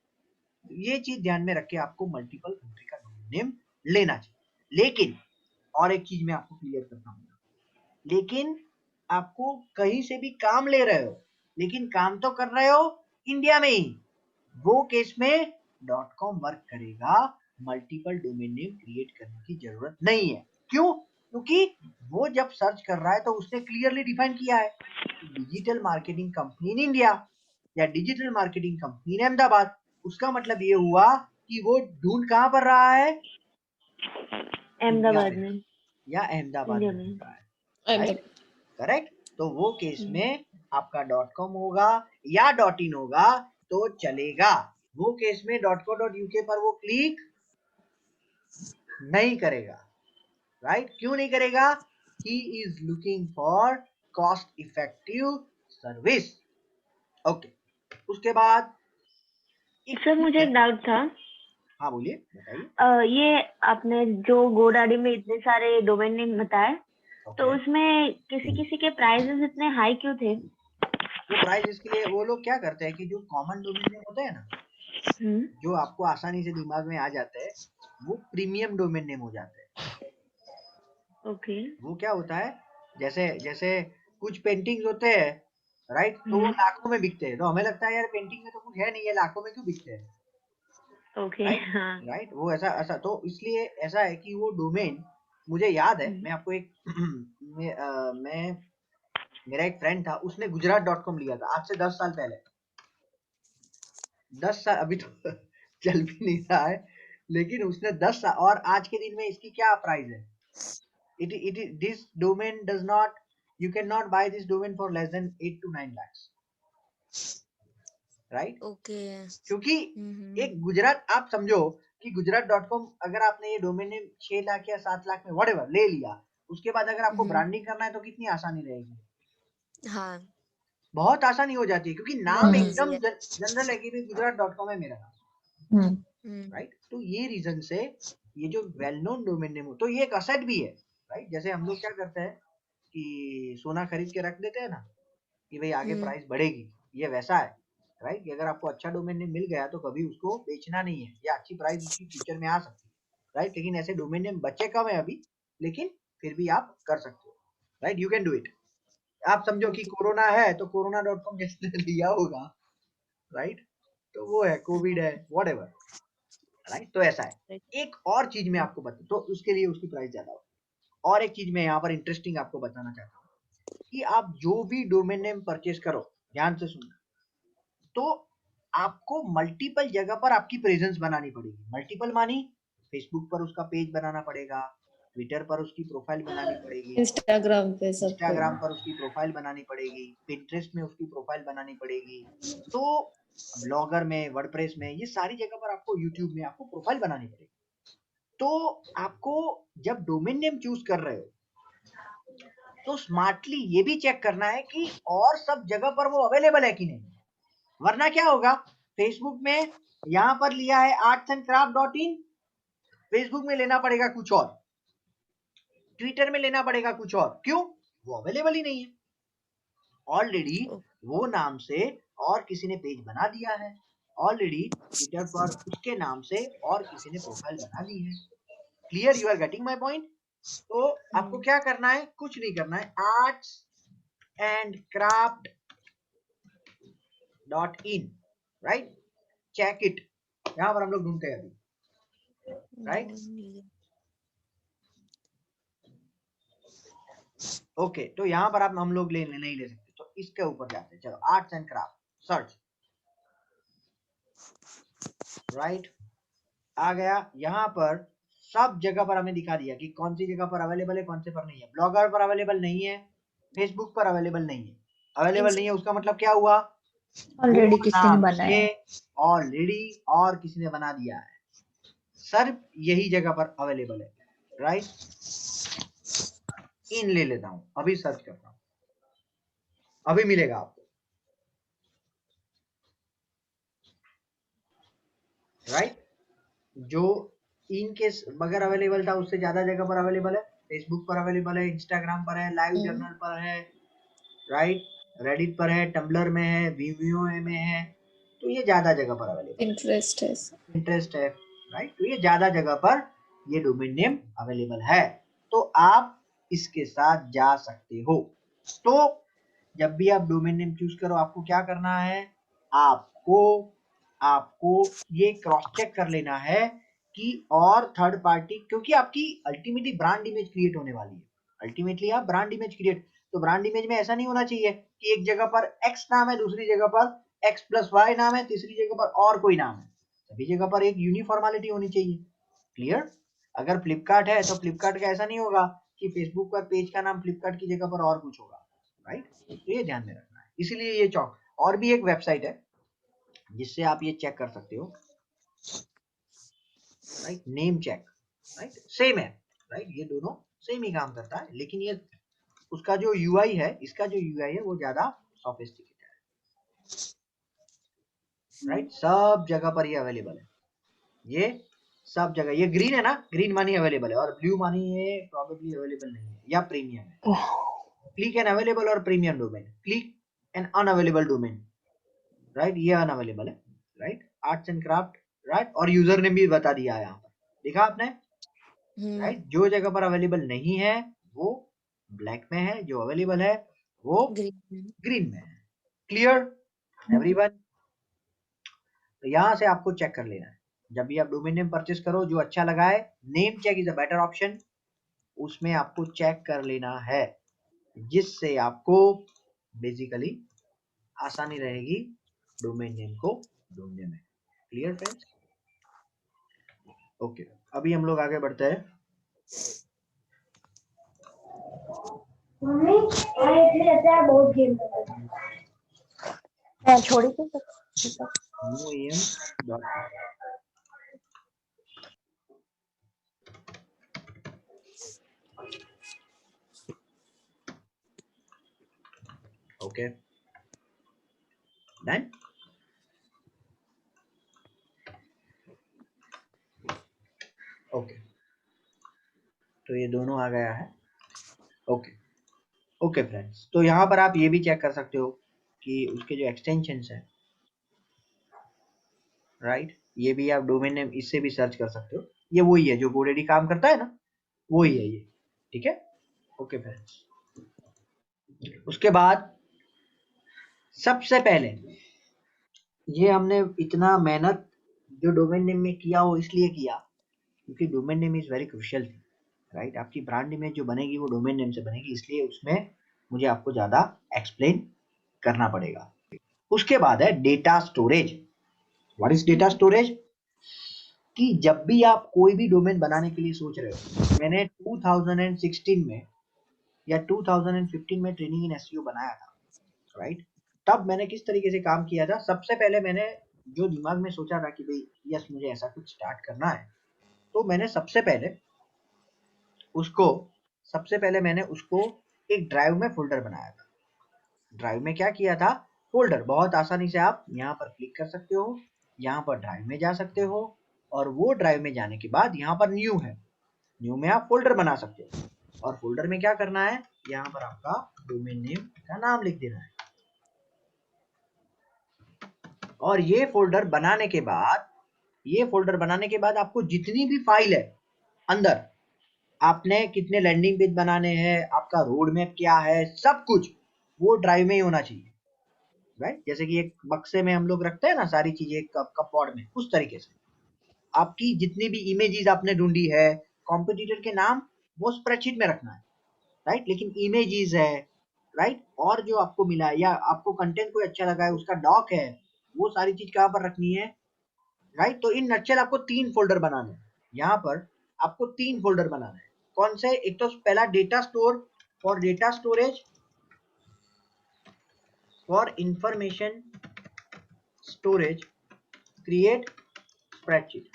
ये चीज ध्यान में रख के आपको मल्टीपल कंट्री का डोमेन नेम लेना चाहिए। लेकिन और एक चीज मैं आपको क्लियर करता हूँ, लेकिन आपको कहीं से भी काम ले रहे हो लेकिन काम तो कर रहे हो इंडिया में ही, वो केस में .com वर्क करेगा, मल्टीपल डोमेन नेम क्रिएट करने की जरूरत नहीं है। क्यों? क्योंकि वो जब सर्च कर रहा है तो उसने क्लियरली डिफाइन किया है digital marketing company in India या digital marketing company in Ahmedabad. उसका मतलब ये हुआ कि वो ढूंढ कहां पर रहा है, अहमदाबाद में या अहमदाबाद में ढूंढ रहा है, राइट? करेक्ट? तो वो केस में आपका .com होगा या .in होगा तो चलेगा, वो केस में .co.uk पर वो क्लिक नहीं करेगा, राइट? क्यों नहीं करेगा? He is looking for cost effective service. Okay, उसके बाद सर मुझे एक डाउट था। हाँ बोलिए, बताइए। ये आपने जो गोडाडी में इतने सारे डोमेन नेम बताए, तो उसमें किसी किसी के प्राइसेस इतने हाई क्यों थे? वो प्राइस इसके लिए वो लोग क्या करते हैं कि जो कॉमन डोमेन नेम होते हैं ना, जो आपको आसानी से दिमाग में आ जाते हैं, वो प्रीमियम डोमेन नेम हो जाते हैं। ओके। वो क्या होता है, जैसे जैसे कुछ पेंटिंग्स होते हैं, राइट, तो वो लाखों में बिकते हैं, तो हमें लगता है यार पेंटिंग में तो कुछ है नहीं, ये लाखों में क्यों बिकते हैं, ओके। राइट हाँ। राइट। वो ऐसा ऐसा तो इसलिए ऐसा है कि वो डोमेन, मुझे याद है, मैं आपको एक मैं मेरा एक फ्रेंड था, उसने gujarat.com लिया था आज से 10 साल पहले। 10 साल अभी तो चल भी नहीं रहा है, लेकिन उसने 10 साल, और आज के दिन में इसकी क्या प्राइस है, it this domain does not, you cannot buy this domain for less than 8 to 9 lakhs, right. Okay. क्योंकि एक गुजरात, आप समझो कि gujarat.com अगर आपने ये डोमेन नेम 6 लाख या 7 लाख में व्हाटएवर ले लिया, उसके बाद अगर आपको ब्रांडिंग करना है तो कितनी आसानी रहेगी, हाँ। बहुत आसानी हो जाती है, क्योंकि नाम एकदम जनरल है कि भाई gujarat.com है मेरा नाम, राइट। तो ये रीजन से ये जो वेल नोन डोमेन नेम हो, तो ये एक असेट भी है, राइट। जैसे हम लोग क्या करते हैं कि सोना खरीद के रख देते हैं ना कि भाई आगे प्राइस बढ़ेगी, ये वैसा है, राइट। कि अगर आपको अच्छा डोमेन नेम मिल गया तो कभी उसको बेचना नहीं है, या अच्छी प्राइस उसकी फ्यूचर में आ सकती है, राइट। लेकिन ऐसे डोमेन नेम बच्चे कम है अभी, लेकिन फिर भी आप कर सकते हो, right, you can do it. आप समझो कि कोरोना है तो corona.com किसने लिया होगा, राइट, तो वो है, कोविड है, व्हाटएवर, राइट। तो ऐसा है। एक और चीज मैं आपको बता, तो उसके लिए उसकी प्राइस ज्यादा होगी। और एक चीज मैं यहाँ पर इंटरेस्टिंग आपको बताना चाहता हूँ कि आप जो भी डोमेन नेम परचेज करो, ध्यान से सुनना, तो आपको मल्टीपल जगह पर आपकी प्रेजेंस बनानी पड़ेगी। मल्टीपल मानी फेसबुक पर उसका पेज बनाना पड़ेगा, ट्विटर पर उसकी प्रोफाइल बनानी पड़ेगी, इंस्टाग्राम पे सब पे। इंस्टाग्राम पर उसकी प्रोफाइल बनानी पड़ेगी, पिंटरेस्ट में उसकी प्रोफाइल बनानी पड़ेगी, तो ब्लॉगर में, वर्डप्रेस में, ये सारी जगह पर आपको, यूट्यूब में आपको प्रोफाइल बनानी पड़ेगी। तो आपको जब डोमेन नेम चूज कर रहे हो तो स्मार्टली ये भी चेक करना है कि और सब जगह पर वो अवेलेबल है कि नहीं, वरना क्या होगा, फेसबुक में यहां पर लिया है artsandcraft.in, फेसबुक में लेना पड़ेगा कुछ और, ट्विटर में लेना पड़ेगा कुछ और, क्यों, वो अवेलेबल ही नहीं है, ऑलरेडी वो नाम से और किसी ने पेज बना दिया है, ऑलरेडी ट्विटर पर उसके नाम से और किसी ने प्रोफाइल बना दी है। Clear, you are getting my point. तो आपको क्या करना है, कुछ नहीं करना है, artsandcraft.in, राइट, चेक इट, यहां पर हम लोग ढूंढते हैं अभी, राइट। ओके, तो यहाँ पर आप हम लोग नहीं ले सकते, तो इसके ऊपर जाते हैं, चलो arts and craft search, right, आ गया। यहाँ पर सब जगह पर हमें दिखा दिया कि कौन सी जगह पर अवेलेबल है, कौन से पर नहीं है। ब्लॉगर पर अवेलेबल नहीं है, फेसबुक पर अवेलेबल नहीं है, अवेलेबल नहीं है उसका मतलब क्या हुआ, ऑलरेडी किसी ने बनाया, ऑलरेडी और किसी ने बना दिया है, सिर्फ यही जगह पर अवेलेबल है, राइट। इन ले लेता हूं, अभी सर्च करता हूं, अभी मिलेगा आपको, राइट। जो इनके बगैर अवेलेबल था उससे ज्यादा जगह पर अवेलेबल है, फेसबुक पर अवेलेबल है, इंस्टाग्राम पर है, लाइव जर्नल पर है, राइट, रेडिट पर है, टम्बलर में है, वीमियो में है, तो ये ज्यादा जगह पर अवेलेबल, इंटरेस्ट है, राइट। तो ये ज्यादा जगह पर ये डोमेन नेम अवेलेबल है, तो आप इसके साथ जा सकते हो। तो जब भी आप डोमेन नेम चूज करो, आपको क्या करना है, आपको ये क्रॉस चेक कर लेना है कि और थर्ड पार्टी, क्योंकि आपकी अल्टीमेटली ब्रांड इमेज क्रिएट होने वाली है, अल्टीमेटली आप ब्रांड इमेज क्रिएट, तो ब्रांड इमेज में ऐसा नहीं होना चाहिए कि एक जगह पर X नाम है, दूसरी जगह पर X+Y नाम है, तीसरी जगह पर और कोई नाम है, सभी जगह पर एक यूनिफॉर्मेलिटी होनी चाहिए। क्लियर। अगर फ्लिपकार्ट है तो फ्लिपकार्ट का ऐसा नहीं होगा कि फेसबुक पर पेज का नाम फ्लिपकार्ट की जगह पर और कुछ होगा, राइट। तो ये ध्यान में रखना है, इसीलिए ये चौक। और भी एक वेबसाइट है जिससे आप ये चेक कर सकते हो, right, name check, right, same है, राइट, ये दोनों सेम ही काम करता है, लेकिन ये उसका जो यूआई है, इसका जो यूआई है वो ज्यादा सोफिस्टिकेटेड है, राइट। सब जगह पर ये अवेलेबल है, ये सब जगह, ये ग्रीन है ना, ग्रीन मानी अवेलेबल है, और ब्लू मानी ये प्रोबेबली अवेलेबल नहीं है या प्रीमियम है। क्लिक एंड अवेलेबल और premium domain, click an unavailable domain, right, ये अनअवेलेबल है, right, arts and craft, right, और यूजर ने भी बता दिया है यहाँ पर, देखा आपने, राइट, जो जगह पर अवेलेबल नहीं है वो ब्लैक में है, जो अवेलेबल है वो ग्रीन में है। Clear everyone? तो यहाँ से आपको चेक कर लेना है, जब भी आप डोमेन नेम परचेस करो जो अच्छा लगा है, name check is a better option, उसमें आपको चेक कर लेना है, जिससे आपको बेसिकली आसानी रहेगी डोमेन नेम को ढूंढने में। Clear friends? ओके, अभी हम लोग आगे बढ़ते हैं। बहुत गेम छोड़ी तो ओके डन। ओके, तो ये दोनों आ गया है। ओके ओके फ्रेंड्स, तो यहाँ पर आप ये भी चेक कर सकते हो कि उसके जो एक्सटेंशंस हैं, राइट, ये भी आप डोमेन नेम इससे भी सर्च कर सकते हो, ये वही है जो GoDaddy काम करता है ना, वही है ये, ठीक है। ओके फ्रेंड्स, उसके बाद सबसे पहले ये हमने इतना मेहनत जो डोमेन नेम में किया वो इसलिए किया क्योंकि domain name is very crucial thing, right, आपकी ब्रांड इमेज जो बनेगी वो डोमेन नेम से बनेगी, इसलिए उसमें मुझे आपको ज्यादा एक्सप्लेन करना पड़ेगा। उसके बाद है data storage. What is data storage? कि जब भी आप कोई भी डोमेन बनाने के लिए सोच रहे हो, मैंने 2016 में या 2015 में ट्रेनिंग इन एसईओ बनाया था, राइट, तब मैंने किस तरीके से काम किया था, सबसे पहले मैंने जो दिमाग में सोचा था कि भाई यस मुझे ऐसा कुछ स्टार्ट करना है, तो मैंने सबसे पहले मैंने उसको एक ड्राइव में फोल्डर बनाया था। ड्राइव में क्या किया था, फोल्डर, बहुत आसानी से आप यहाँ पर क्लिक कर सकते हो, यहाँ पर ड्राइव में जा सकते हो, और वो ड्राइव में जाने के बाद यहाँ पर न्यू है, न्यू में आप फोल्डर बना सकते हो, और फोल्डर में क्या करना है, यहाँ पर आपका डोमेन नेम का नाम लिख देना है, और ये फोल्डर बनाने के बाद आपको जितनी भी फाइल है अंदर, आपने कितने लैंडिंग पेज बनाने हैं, आपका रोड मैप क्या है, सब कुछ वो ड्राइव में ही होना चाहिए, राइट, जैसे कि एक बक्से में हम लोग रखते हैं ना सारी चीजें कपबोर्ड में, उस तरीके से आपकी जितनी भी इमेजेस आपने ढूंढी है, कॉम्पिटिटर के नाम वो स्प्रेडशीट में रखना है, राइट, लेकिन इमेजेस है, राइट, और जो आपको मिला है या आपको कंटेंट कोई अच्छा लगा है उसका डॉक है, वो सारी चीज कहाँ पर रखनी है, राइट। तो इन नटशेल आपको 3 फोल्डर बनाने हैं, यहाँ पर आपको 3 फोल्डर बनाना है। कौन से? एक तो पहला data store for data storage, for information storage, create spreadsheet.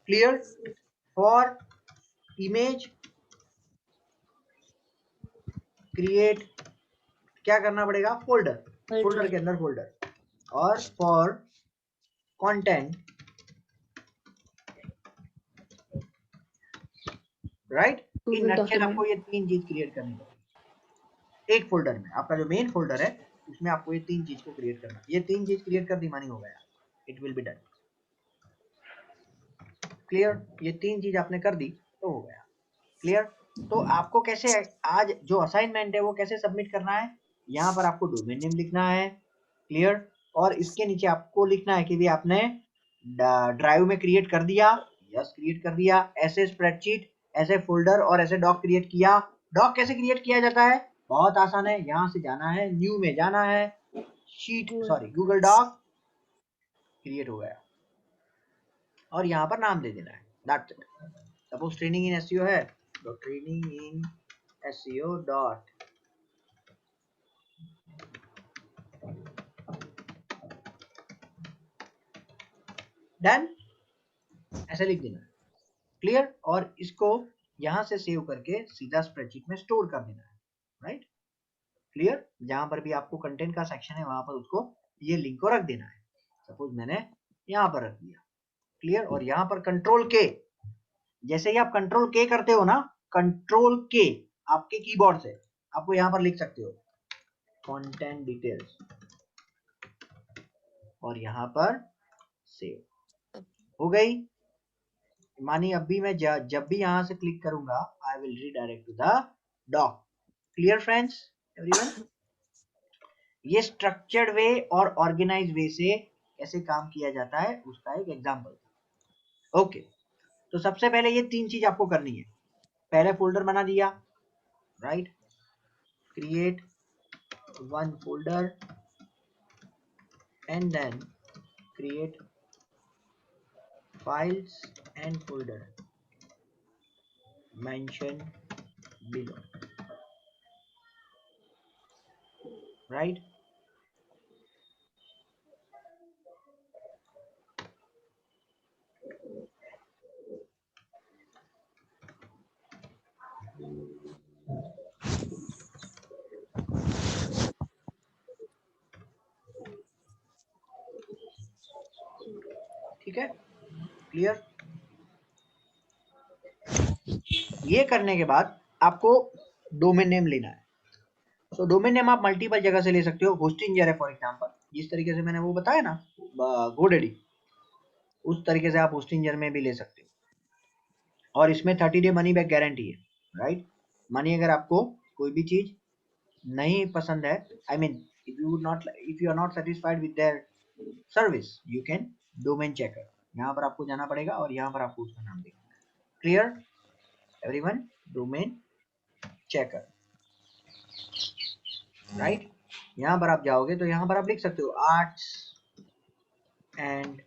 Clear? For image create, क्या करना पड़ेगा, फोल्डर, फोल्डर के अंदर फोल्डर, और for content, right, in nutshell आपको ये 3 चीज क्रिएट करनी पड़ेगी एक फोल्डर में। आपका जो मेन फोल्डर है उसमें आपको ये 3 चीज को क्रिएट करना, ये 3 चीज क्रिएट कर दी मानी हो गया, it will be done. Clear? ये 3 चीज आपने कर दी तो हो गया। क्लियर? तो आपको कैसे आज जो असाइनमेंट है वो कैसे सबमिट करना है, यहाँ पर आपको डोमेन नेम लिखना है, क्लियर, और इसके नीचे आपको लिखना है कि भी आपने ड्राइव में क्रिएट कर दिया, यस क्रिएट कर दिया, ऐसे स्प्रेडशीट, ऐसे फोल्डर और ऐसे डॉक क्रिएट किया। डॉक कैसे क्रिएट किया जाता है, बहुत आसान है, यहाँ से जाना है, न्यू में जाना है, गूगल डॉक, क्रिएट हो गया, और यहाँ पर नाम दे देना है, that's it. Suppose training in SEO है तो training in SEO dot done, ऐसे लिख देना है। क्लियर? और इसको यहाँ से सेव करके सीधा स्प्रेडशीट में स्टोर कर देना है, राइट। क्लियर? जहां पर भी आपको कंटेंट का सेक्शन है वहां पर उसको ये लिंक को रख देना है। सपोज मैंने यहाँ पर रख दिया, क्लियर, और यहाँ पर कंट्रोल के, जैसे ही आप कंट्रोल के करते हो ना, कंट्रोल के आपके कीबोर्ड से आपको यहाँ पर लिख सकते हो, कंटेंट डिटेल्स और यहाँ पर सेव हो गई। मानी अब भी मैं जब भी यहाँ से क्लिक करूंगा I will redirect to the doc. Clear friends everyone? ये स्ट्रक्चर्ड वे और ऑर्गेनाइज वे से कैसे काम किया जाता है उसका एक एग्जांपल। ओके, तो सबसे पहले ये 3 चीज आपको करनी है। पहले फोल्डर बना दिया, right, create one folder and then create files and folder mention below, right. ठीक है, क्लियर? ये करने के बाद आपको डोमेन नेम लेना है। तो डोमेन नेम आप मल्टीपल जगह से ले सकते हो। होस्टिंजर है फॉर एग्जांपल, जिस तरीके से मैंने वो बताया ना गोडैडी, उस तरीके से आप होस्टिंजर में भी ले सकते हो। और इसमें 30 डे मनी बैक गारंटी है, राइट। मनी अगर आपको कोई भी चीज नहीं पसंद है, I mean if you are not satisfied with their service, you can domain checker, यहाँ पर आपको जाना पड़ेगा और यहाँ पर आपको उसका नाम देना है। Clear everyone? Domain checker, right. यहाँ पर आप जाओगे तो यहाँ पर आप लिख सकते हो arts and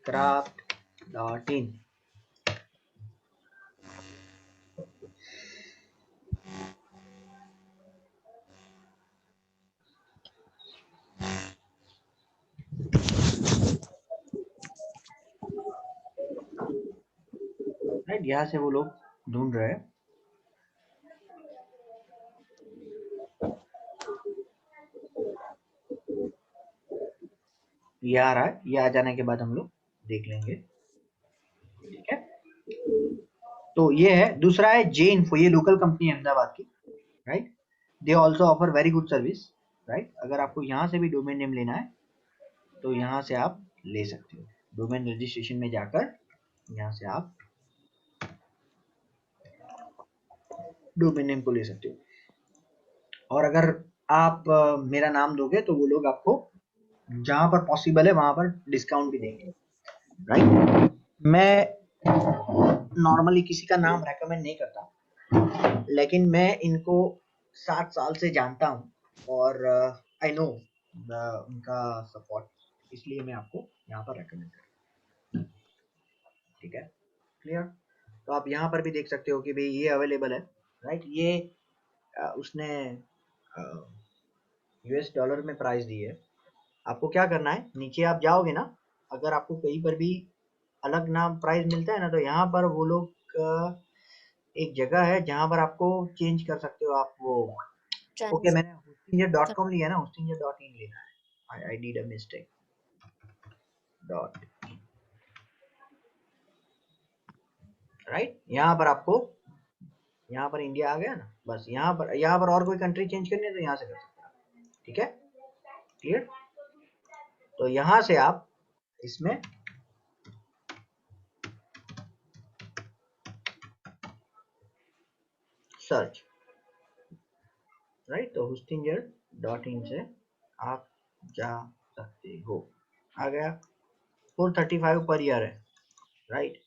craft .in। Right, यहाँ से वो लोग ढूंढ रहे हैं। ये आ रहा है, ये आ जाने के बाद हम लोग देख लेंगे, ठीक है। तो ये है। दूसरा है जे इन्फो, ये लोकल कंपनी है अहमदाबाद की, right. They also offer very good service, right. अगर आपको यहाँ से भी डोमेन नेम लेना है तो यहाँ से आप ले सकते हो। डोमेन रजिस्ट्रेशन में जाकर यहाँ से आप डोमेन नेम को ले सकते हो। और अगर आप मेरा नाम दोगे तो वो लोग आपको जहां पर पॉसिबल है वहां पर डिस्काउंट भी देंगे, राइट। मैं नॉर्मली किसी का नाम रेकमेंड नहीं करता, लेकिन मैं इनको 7 साल से जानता हूँ और आई नो उनका सपोर्ट, इसलिए मैं आपको यहाँ पर रेकमेंड करता हूँ, ठीक है। क्लियर? तो आप यहाँ पर भी देख सकते हो कि भाई ये अवेलेबल है, राइट। ये उसने यूएस डॉलर में प्राइस दी है। आपको क्या करना है, नीचे आप जाओगे ना, अगर आपको कहीं पर भी अलग नाम प्राइस मिलता है ना, तो यहाँ पर वो लोग एक जगह है जहाँ पर आपको चेंज कर सकते हो आप वो। ओके, मैंने hostinger.com लिया ना, hostinger.in लेना है। I did a mistake. Right, यहाँ पर आपको, यहाँ पर इंडिया आ गया ना, बस यहाँ पर और कोई कंट्री चेंज करनी है तो यहाँ से कर सकते हैं, ठीक है। क्लियर? तो यहाँ से आप इसमें सर्च, राइट। तो hostinger.in से आप जा सकते हो। आ गया, 435 पर ईयर है, राइट।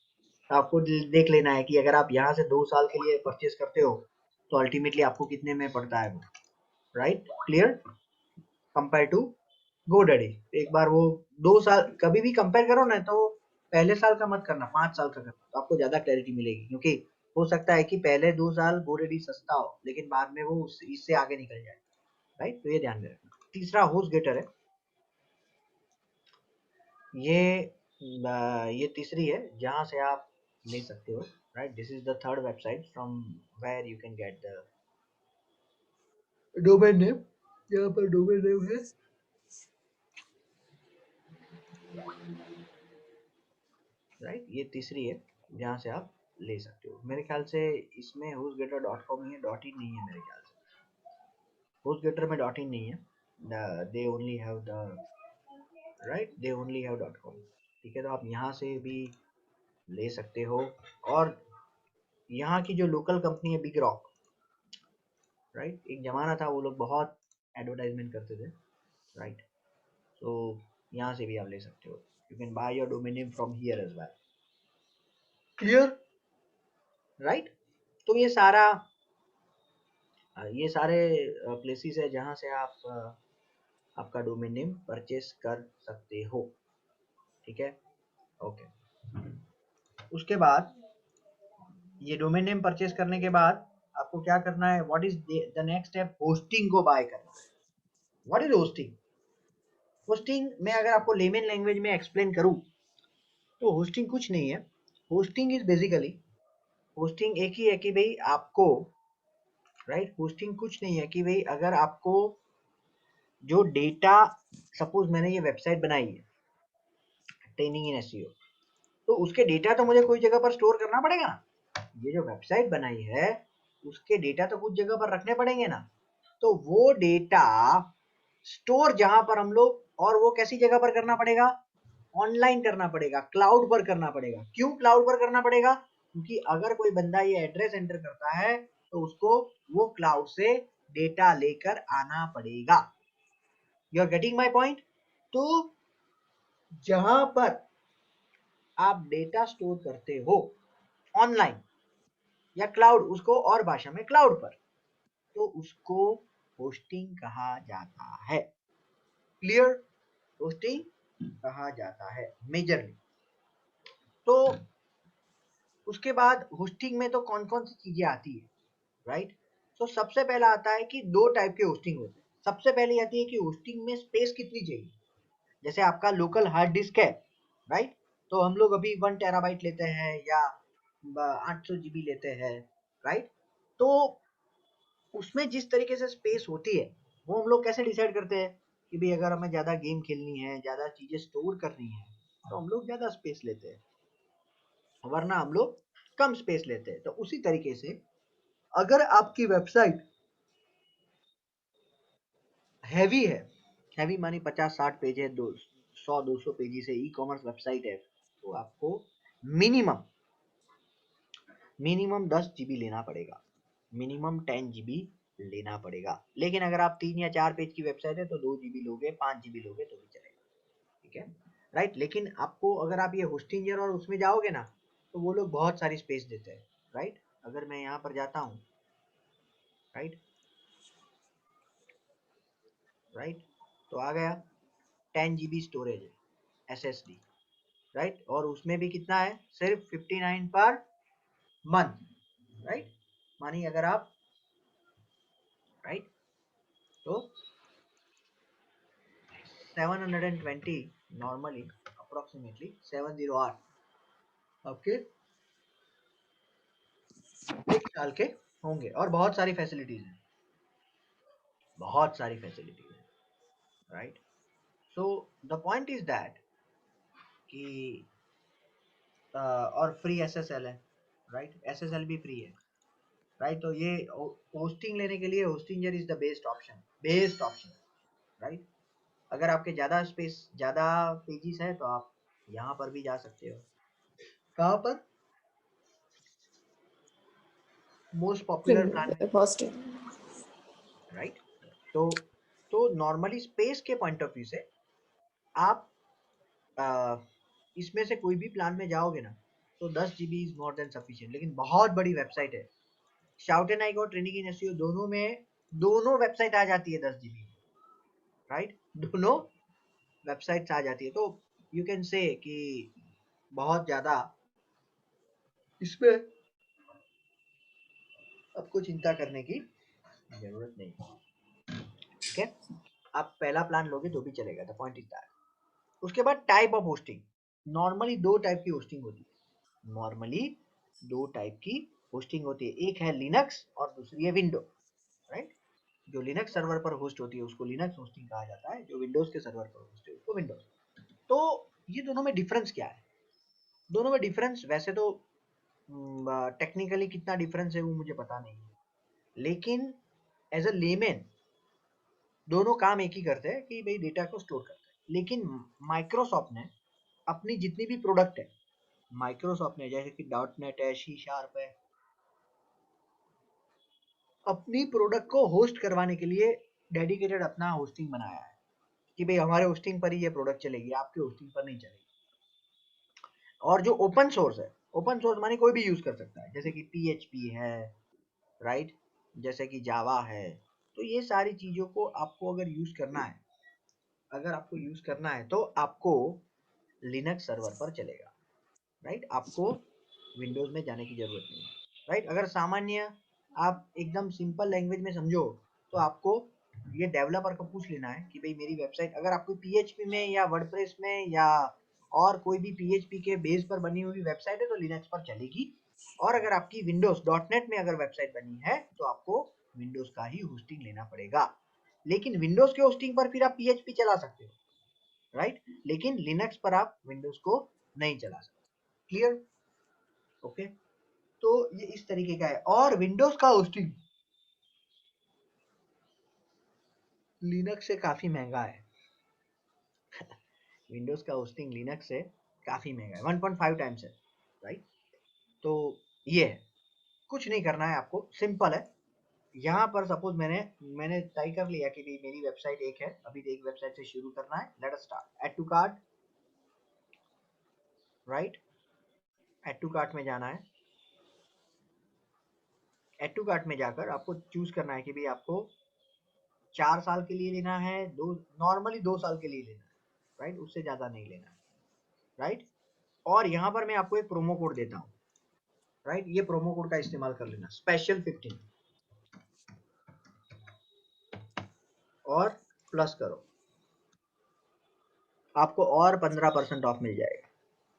आपको देख लेना है कि अगर आप यहाँ से 2 साल के लिए परचेस करते हो तो अल्टीमेटली आपको कितने में पड़ता है वो, right. Clear? Compare to GoDaddy, एक बार वो 2 साल कभी भी कंपेयर करो ना, तो पहले साल का मत करना, 5 साल का करना, तो आपको ज्यादा क्लैरिटी मिलेगी। क्योंकि हो सकता है कि पहले 2 साल गोडैडी सस्ता हो लेकिन बाद में वो इससे आगे निकल जाए, राइट। तो ये ध्यान में रखना। तीसरा HostGator है, ये तीसरी है जहां से आप ले सकते हो, right. This is the third website from where you can get the domain name. यहाँ पर डोमेन नेम है, राइट। ये तीसरी है जहाँ से आप ले सकते हो। मेरे ख्याल से इसमें HostGator.com ही है, .in नहीं है मेरे ख्याल से। HostGator में .in नहीं है, they only have the right, they only have .com, ठीक है। तो आप यहाँ से भी ले सकते हो। और यहाँ की जो लोकल कंपनी है बिग रॉक, राइट, एक जमाना था वो लोग बहुत एडवर्टाइजमेंट करते थे, राइट, तो यहाँ से भी आप ले सकते हो। You can buy your domain name from here as well, clear, right. तो ये सारे प्लेसेस है जहाँ से आप आपका डोमेन नेम परचेस कर सकते हो, ठीक है, ओके। उसके बाद ये डोमेन नेम परचेस करने के बाद आपको क्या करना है, what is the next step, hosting को बाय करना है। What is hosting? होस्टिंग में अगर आपको लेमन लैंग्वेज में एक्सप्लेन करूं तो होस्टिंग कुछ नहीं है। होस्टिंग इज बेसिकली, होस्टिंग एक ही है कि भाई आपको, राइट, होस्टिंग कुछ नहीं है कि भाई अगर आपको जो डेटा, सपोज मैंने ये वेबसाइट बनाई है ट्रेनिंग इन एसईओ, तो उसके डेटा तो मुझे कोई जगह पर स्टोर करना पड़ेगा ना। ये जो वेबसाइट बनाई है उसके डेटा तो कुछ जगह पर रखने पड़ेंगे ना। तो वो डेटा स्टोर जहां पर हम लोग, और वो कैसी जगह पर करना पड़ेगा, ऑनलाइन करना पड़ेगा, क्लाउड पर करना पड़ेगा। क्यों क्लाउड पर करना पड़ेगा? क्योंकि अगर कोई बंदा ये एड्रेस एंटर करता है तो उसको वो क्लाउड से डेटा लेकर आना पड़ेगा। You are getting my point? तो जहां पर आप डेटा स्टोर करते हो ऑनलाइन या क्लाउड, उसको और भाषा में क्लाउड पर, तो उसको होस्टिंग कहा जाता है। क्लियर? होस्टिंग कहा जाता है मेजरली। तो उसके बाद होस्टिंग में तो कौन कौन सी चीजें आती है, राइट? तो सबसे पहला आता है कि दो टाइप के होस्टिंग होते हैं। सबसे पहले आती है कि होस्टिंग में स्पेस कितनी चाहिए। जैसे आपका लोकल हार्ड डिस्क है, राइट, तो हम लोग अभी 1 टेराबाइट लेते हैं या 800 GB लेते हैं, राइट। तो उसमें जिस तरीके से स्पेस होती है वो हम लोग कैसे डिसाइड करते हैं कि भाई अगर हमें ज्यादा गेम खेलनी है, ज्यादा चीजें स्टोर करनी है, तो हम लोग ज्यादा स्पेस लेते हैं, वरना हम लोग कम स्पेस लेते हैं। तो उसी तरीके से अगर आपकी वेबसाइट हैवी है, हैवी मानी 50-60 पेज है, 100-200 पेजी से ई कॉमर्स वेबसाइट है, तो आपको मिनिमम 10 GB लेना पड़ेगा, मिनिमम 10 GB लेना पड़ेगा। लेकिन अगर आप 3 या 4 पेज की वेबसाइट है तो 2 GB लोगे, 5 GB लोगे तो भी चलेगा, ठीक है, राइट। लेकिन आपको अगर आप ये होस्टिंजर और उसमें जाओगे ना तो वो लोग बहुत सारी स्पेस देते हैं, राइट। अगर मैं यहाँ पर जाता हूँ, राइट, तो आ गया 10 GB स्टोरेज है SSD, राइट, और उसमें भी कितना है, सिर्फ 59 पर मंथ, राइट। मानिए अगर आप, राइट, तो 720 नॉर्मली अप्रोक्सीमेटली 708 आपके 1 साल के होंगे। और बहुत सारी फैसिलिटीज हैं, बहुत सारी फैसिलिटीज हैं, right. So the point is that कि और फ्री SSL है, राइट, SSL भी फ्री है, राइट। तो ये होस्टिंग लेने के लिए Hostinger is the best option, right. अगर आपके ज़्यादा स्पेस, ज़्यादा पेजेस है तो आप यहाँ पर भी जा सकते हो। कहाँ पर? Most popular plan, right. तो नॉर्मली स्पेस के पॉइंट ऑफ व्यू से आप इसमें से कोई भी प्लान में जाओगे ना तो 10 GB is more than sufficient. लेकिन बहुत बड़ी वेबसाइट है, shout and I go, training in SEO, दोनों वेबसाइट आ जाती है 10 GB, राइट, दोनों वेबसाइट्स आ जाती है। तो यू कैन से कि बहुत ज़्यादा इसमें आपको चिंता करने की जरूरत नहीं, ठीक है। आप पहला प्लान लोगे तो भी चलेगा, द पॉइंट इज दैट। उसके बाद type of hosting, normally 2 type की होस्टिंग होती है, एक है लिनक्स और दूसरी है विंडो, राइट। जो लिनक्स सर्वर पर होस्ट होती है उसको लिनक्स होस्टिंग कहा जाता है, जो विंडोज के सर्वर पर होस्ट है उसको विंडोज। तो ये दोनों में डिफरेंस क्या है? दोनों में डिफरेंस वैसे तो टेक्निकली कितना डिफरेंस है वो मुझे पता नहीं है, लेकिन एज अ लेमैन दोनों काम एक ही करते हैं कि भाई डेटा को स्टोर करते हैं। लेकिन माइक्रोसॉफ्ट ने अपनी जितनी भी प्रोडक्ट है, माइक्रोसॉफ्ट ने जैसे कि .NET है, C# है, अपनी प्रोडक्ट को होस्ट करवाने के लिए डेडिकेटेड अपना होस्टिंग बनाया है कि भाई हमारे होस्टिंग पर ही ये प्रोडक्ट चलेगी, आपके होस्टिंग पर नहीं चलेगी। और जो ओपन सोर्स है, ओपन सोर्स माने कोई भी यूज कर सकता है, जैसे कि PHP है, राइट, जैसे कि जावा है। तो ये सारी चीजों को आपको अगर यूज करना है, अगर आपको यूज करना है तो आपको लिनक्स सर्वर पर चलेगा, राइट। आपको विंडोज में जाने की जरूरत नहीं है, राइट। अगर सामान्य आप एकदम सिंपल लैंग्वेज में समझो तो आपको ये डेवलपर को पूछ लेना है कि भाई मेरी वेबसाइट, अगर आपको PHP में या वर्डप्रेस में या और कोई भी PHP के बेस पर बनी हुई वेबसाइट है तो लिनक्स पर चलेगी। और अगर आपकी विंडोज .NET में अगर वेबसाइट बनी है तो आपको विंडोज का ही होस्टिंग लेना पड़ेगा। लेकिन विंडोज के होस्टिंग पर फिर आप PHP चला सकते हो, राइट, लेकिन लिनक्स पर आप विंडोज को नहीं चला सकते। क्लियर? ओके, तो ये इस तरीके का है। और विंडोज का होस्टिंग लिनक्स से काफी महंगा है। विंडोज का होस्टिंग लिनक्स से काफी महंगा है, 1.5 टाइम्स है, राइट। तो ये है, कुछ नहीं करना है आपको, सिंपल है। यहाँ पर सपोज मैंने तय कर लिया कि मेरी वेबसाइट एक है, अभी एक वेबसाइट से शुरू करना है। Let us start. Add to cart, right, add to cart में जाना है। ऐड टू कार्ट में जाकर आपको चूज करना है कि भाई आपको 4 साल के लिए लेना है, नॉर्मली 2 साल के लिए लेना है, राइट, उससे ज्यादा नहीं लेना है, राइट। और यहाँ पर मैं आपको एक प्रोमो कोड देता हूँ, राइट, ये प्रोमो कोड का इस्तेमाल कर लेना, स्पेशल 15, और प्लस करो, आपको और 15% ऑफ मिल जाएगा,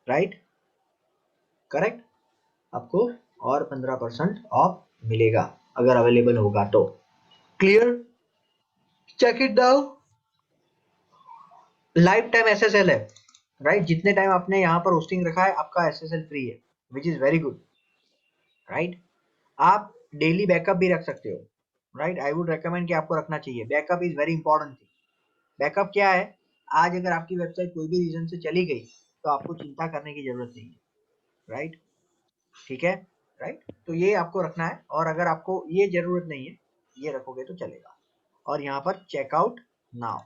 राइट, करेक्ट। आपको और 15% ऑफ मिलेगा अगर अवेलेबल होगा तो। Clear? Check it down. Life time SSL है, राइट, जितने टाइम आपने यहाँ पर होस्टिंग रखा है आपका SSL फ्री है, which is very good, right. आप डेली बैकअप भी रख सकते हो, राइट। आई वुड रेकमेंड कि आपको रखना चाहिए। Backup is very important thing. Backup क्या है? आज अगर आपकी वेबसाइट कोई भी रीजन से चली गई तो आपको चिंता करने की जरूरत नहीं है, राइट, ठीक है, राइट। तो ये आपको रखना है, और अगर आपको ये जरूरत नहीं है, ये रखोगे तो चलेगा। और यहाँ पर चेकआउट नाउ,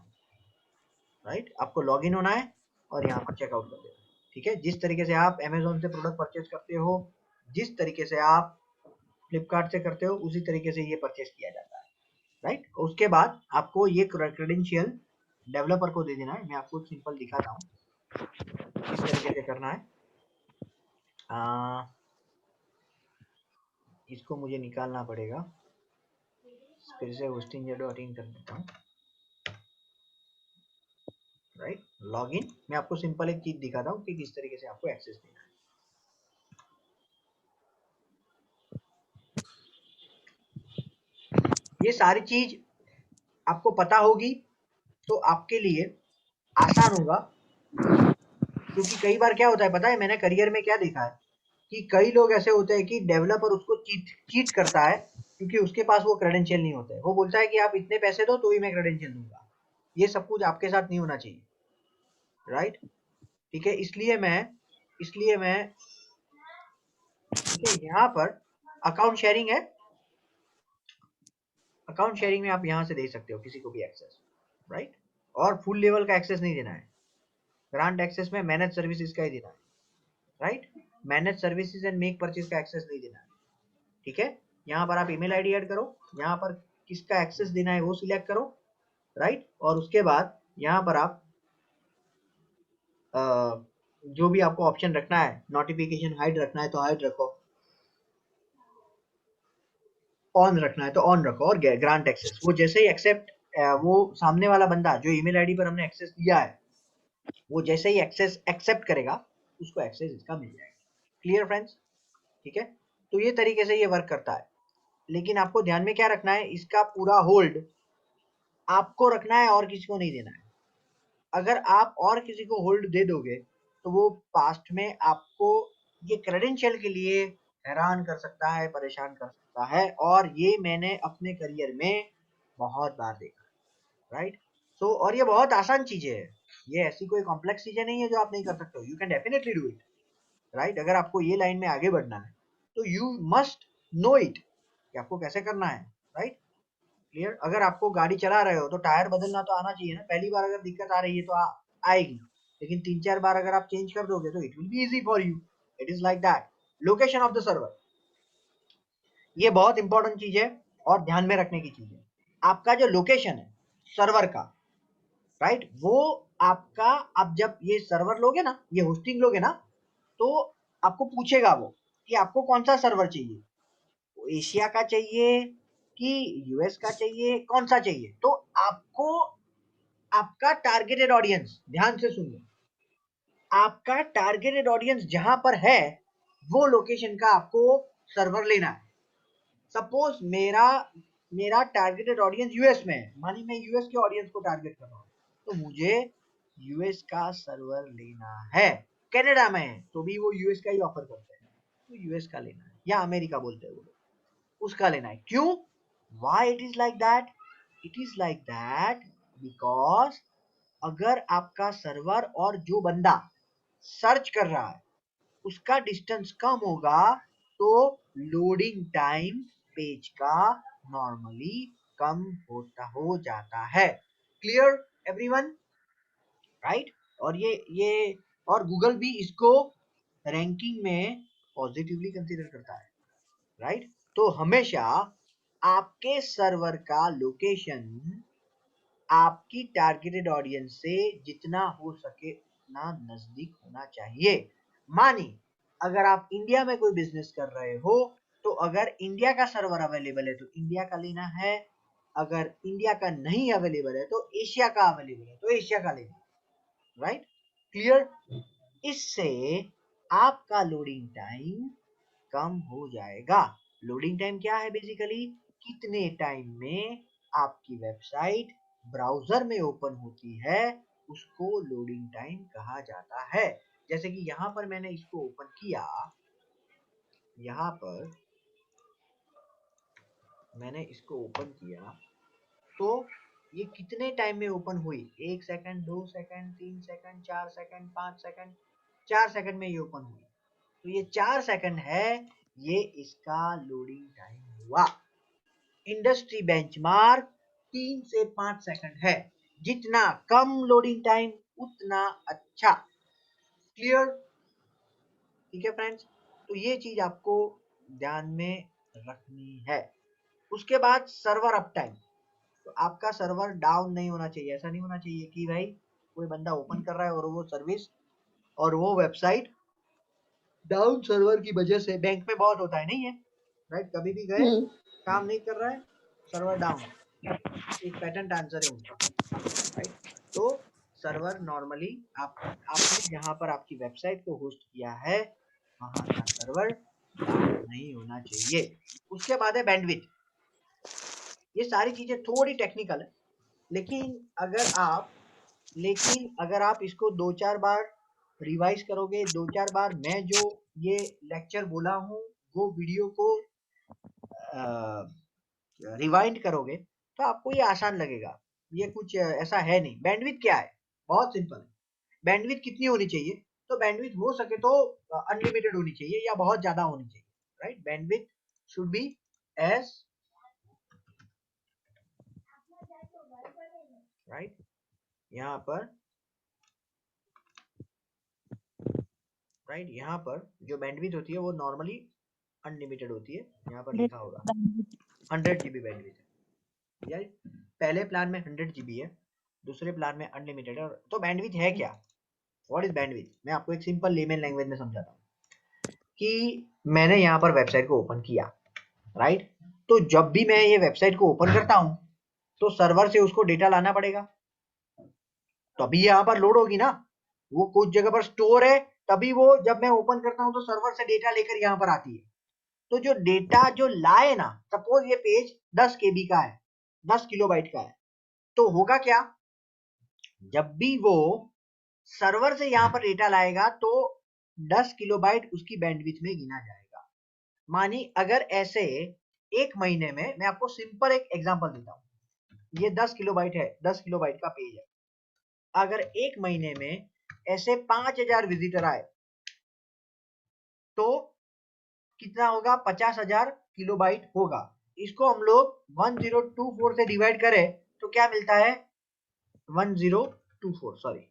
राइट, आपको लॉगिन होना है और यहाँ पर चेकआउट कर देना, ठीक है। जिस तरीके से आप अमेजोन से प्रोडक्ट परचेज करते हो, जिस तरीके से आप फ्लिपकार्ट से करते हो, उसी तरीके से ये परचेज किया जाता है, राइट। उसके बाद आपको ये क्रेडेंशियल डेवलपर को दे देना है। मैं आपको सिंपल दिखाता हूँ किस तरीके से करना है। इसको मुझे निकालना पड़ेगा, फिर से hosting.in कर देता हूँ, राइट। लॉगिन, मैं आपको सिंपल एक चीज दिखाता हूँ कि किस तरीके से आपको एक्सेस देना है। ये सारी चीज आपको पता होगी तो आपके लिए आसान होगा, क्योंकि कई बार क्या होता है पता है, मैंने करियर में क्या देखा है कि कई लोग ऐसे होते हैं कि डेवलपर उसको चीट करता है क्योंकि उसके पास वो क्रेडेंशियल नहीं होते। वो बोलता है कि आप इतने पैसे दो तो ही मैं क्रेडेंशियल दूंगा। ये सब कुछ आपके साथ नहीं होना चाहिए, राइट, ठीक है। इसलिए मैं ठीक है, यहाँ पर अकाउंट शेयरिंग है। अकाउंट शेयरिंग में आप यहाँ से दे सकते हो किसी को भी एक्सेस, राइट, और फुल लेवल का एक्सेस नहीं देना है। ग्रांट एक्सेस में मैनेज सर्विसेज का ही देना है, right. Manage services and make purchase का एक्सेस नहीं देना है, ठीक है। यहाँ पर आप ईमेल आईडी ऐड करो, यहाँ पर किसका एक्सेस देना है वो सिलेक्ट करो, राइट। और उसके बाद यहाँ पर आप जो भी आपको ऑप्शन रखना है, नोटिफिकेशन हाइड रखना है तो हाइड रखो, ऑन रखना है तो ऑन रखो। और ग्रांट एक्सेस, वो जैसे ही एक्सेप्ट, वो सामने वाला बंदा जो ईमेल आईडी पर हमने एक्सेस दिया है, वो जैसे ही एक्सेस एक्सेप्ट करेगा उसको एक्सेस इसका मिल जाएगा। Clear friends? ठीक है, तो ये तरीके से ये वर्क करता है। लेकिन आपको ध्यान में क्या रखना है, इसका पूरा होल्ड आपको रखना है और किसी को नहीं देना है। अगर आप और किसी को होल्ड दे दोगे तो वो पास्ट में आपको ये क्रेडेंशियल के लिए हैरान कर सकता है, परेशान कर सकता है। और ये मैंने अपने करियर में बहुत बार देखा, राइट। सो और ये बहुत आसान चीजें है, ये ऐसी कोई कॉम्प्लेक्स चीजें नहीं है जो आप नहीं कर सकते हो, you can definitely do it, right. अगर आपको ये लाइन में आगे बढ़ना है तो यू मस्ट नो इट कि आपको कैसे करना है, राइट। क्लियर। अगर आपको गाड़ी चला रहे हो तो टायर बदलना तो आना चाहिए ना, पहली बार अगर दिक्कत आ रही है तो आएगी, लेकिन 3-4 बार अगर आप चेंज कर दोगे तो it will be easy for you. It is like that. Location of the server, ये बहुत इंपॉर्टेंट चीज है और ध्यान में रखने की चीज है। आपका जो लोकेशन है सर्वर का, राइट, वो आपका, आप जब ये सर्वर लोगे ना, ये होस्टिंग लोगे ना, तो आपको पूछेगा वो कि आपको कौन सा सर्वर चाहिए, एशिया का चाहिए कि यूएस का चाहिए, कौन सा चाहिए। तो आपको आपका टारगेटेड ऑडियंस, ध्यान से सुनिए, आपका टारगेटेड ऑडियंस जहां पर है वो लोकेशन का आपको सर्वर लेना है। सपोज मेरा टारगेटेड ऑडियंस यूएस में है, मानिए मैं यूएस के ऑडियंस को टारगेट कर रहा हूँ, तो मुझे यूएस का सर्वर लेना है। कनाडा में है तो भी वो यूएस का ही ऑफर करते हैं, तो यूएस का लेना है, या अमेरिका बोलते हैं वो लोग, उसका लेना है। क्यों? Why it is like that? It is like that because अगर आपका सर्वर और जो बंदा सर्च कर रहा है उसका डिस्टेंस कम होगा तो लोडिंग टाइम पेज का नॉर्मली कम हो जाता है। Clear everyone, right. और ये और गूगल भी इसको रैंकिंग में पॉजिटिवली कंसीडर करता है, राइट। तो हमेशा आपके सर्वर का लोकेशन आपकी टारगेटेड ऑडियंस से जितना हो सके उतना नजदीक होना चाहिए। मानिए अगर आप इंडिया में कोई बिजनेस कर रहे हो तो अगर इंडिया का सर्वर अवेलेबल है तो इंडिया का लेना है, अगर इंडिया का नहीं अवेलेबल है तो एशिया का अवेलेबल है तो एशिया का लेना है, राइट। क्लियर। इससे आपका लोडिंग टाइम कम हो जाएगा। लोडिंग टाइम क्या है? बेसिकली कितने टाइम में आपकी वेबसाइट ब्राउजर में ओपन होती है उसको लोडिंग टाइम कहा जाता है। जैसे कि यहाँ पर मैंने इसको ओपन किया, यहाँ पर मैंने इसको ओपन किया तो ये कितने टाइम में ओपन हुई? 1 second, 2 second, 3 second, 4 second, 5 second, 4 second में ये ओपन हुई। तो ये 4 सेकंड है, ये इसका लोडिंग टाइम हुआ। इंडस्ट्री बेंचमार्क 3 से 5 सेकंड है, जितना कम लोडिंग टाइम उतना अच्छा। क्लियर? ठीक है फ्रेंड्स, तो ये चीज आपको ध्यान में रखनी है। उसके बाद सर्वर अप टाइम, तो आपका सर्वर डाउन नहीं होना चाहिए। ऐसा नहीं होना चाहिए कि भाई कोई बंदा ओपन कर रहा है और वो सर्विस और वो वेबसाइट डाउन सर्वर की वजह से, बैंक में बहुत होता है, नहीं है, राइट। कभी भी गए काम नहीं कर रहा है, सर्वर डाउन, एक पैटर्न आंसर है उनका, राइट। तो सर्वर नॉर्मली आपने जहां पर आपकी वेबसाइट को होस्ट किया है वहां का सर्वर डाउन नहीं होना चाहिए। उसके बाद है बैंडविड्थ। ये सारी चीजें थोड़ी टेक्निकल है, लेकिन अगर आप इसको 2-4 बार रिवाइज करोगे, 2-4 बार मैं जो ये लेक्चर बोला हूँ वो वीडियो को रिवाइंड करोगे तो आपको ये आसान लगेगा। ये कुछ ऐसा है नहीं। बैंडविड्थ क्या है? बहुत सिंपल है। बैंडविड्थ कितनी होनी चाहिए? तो बैंडविड्थ हो सके तो अनलिमिटेड होनी चाहिए या बहुत ज्यादा होनी चाहिए, right. Bandwidth should be as, right, यहाँ पर, राइट, यहाँ पर जो बैंडविड्थ होती है वो नॉर्मली अनलिमिटेड होती है। यहाँ पर लिखा होगा 100 GB बैंडविड्थ है, या पहले प्लान में 100 GB है, दूसरे प्लान में अनलिमिटेड है। तो बैंडविड्थ है क्या? What is bandwidth? मैं आपको एक सिंपल लेमन लैंग्वेज में समझाता हूँ कि मैंने यहाँ पर वेबसाइट को ओपन किया, राइट। तो जब भी मैं ये वेबसाइट को ओपन करता हूँ तो सर्वर से उसको डेटा लाना पड़ेगा, तभी यहाँ पर लोड होगी ना। वो कुछ जगह पर स्टोर है, तभी वो जब मैं ओपन करता हूँ तो सर्वर से डेटा लेकर यहाँ पर आती है। तो जो डेटा जो लाए ना, सपोज ये पेज 10 KB का है, 10 किलोबाइट का है, तो होगा क्या? जब भी वो सर्वर से यहाँ पर डेटा लाएगा तो 10 किलोबाइट उसकी बैंडविड्थ में गिना जाएगा। मानी अगर ऐसे एक महीने में, मैं आपको सिंपल एक एग्जांपल देता हूँ, ये 10 किलोबाइट है, 10 किलोबाइट का पेज है। अगर एक महीने में ऐसे 5000 विजिटर आए तो कितना होगा? 50,000 किलोबाइट होगा। इसको हम लोग 1024 से डिवाइड करें तो क्या मिलता है? 1024 सॉरी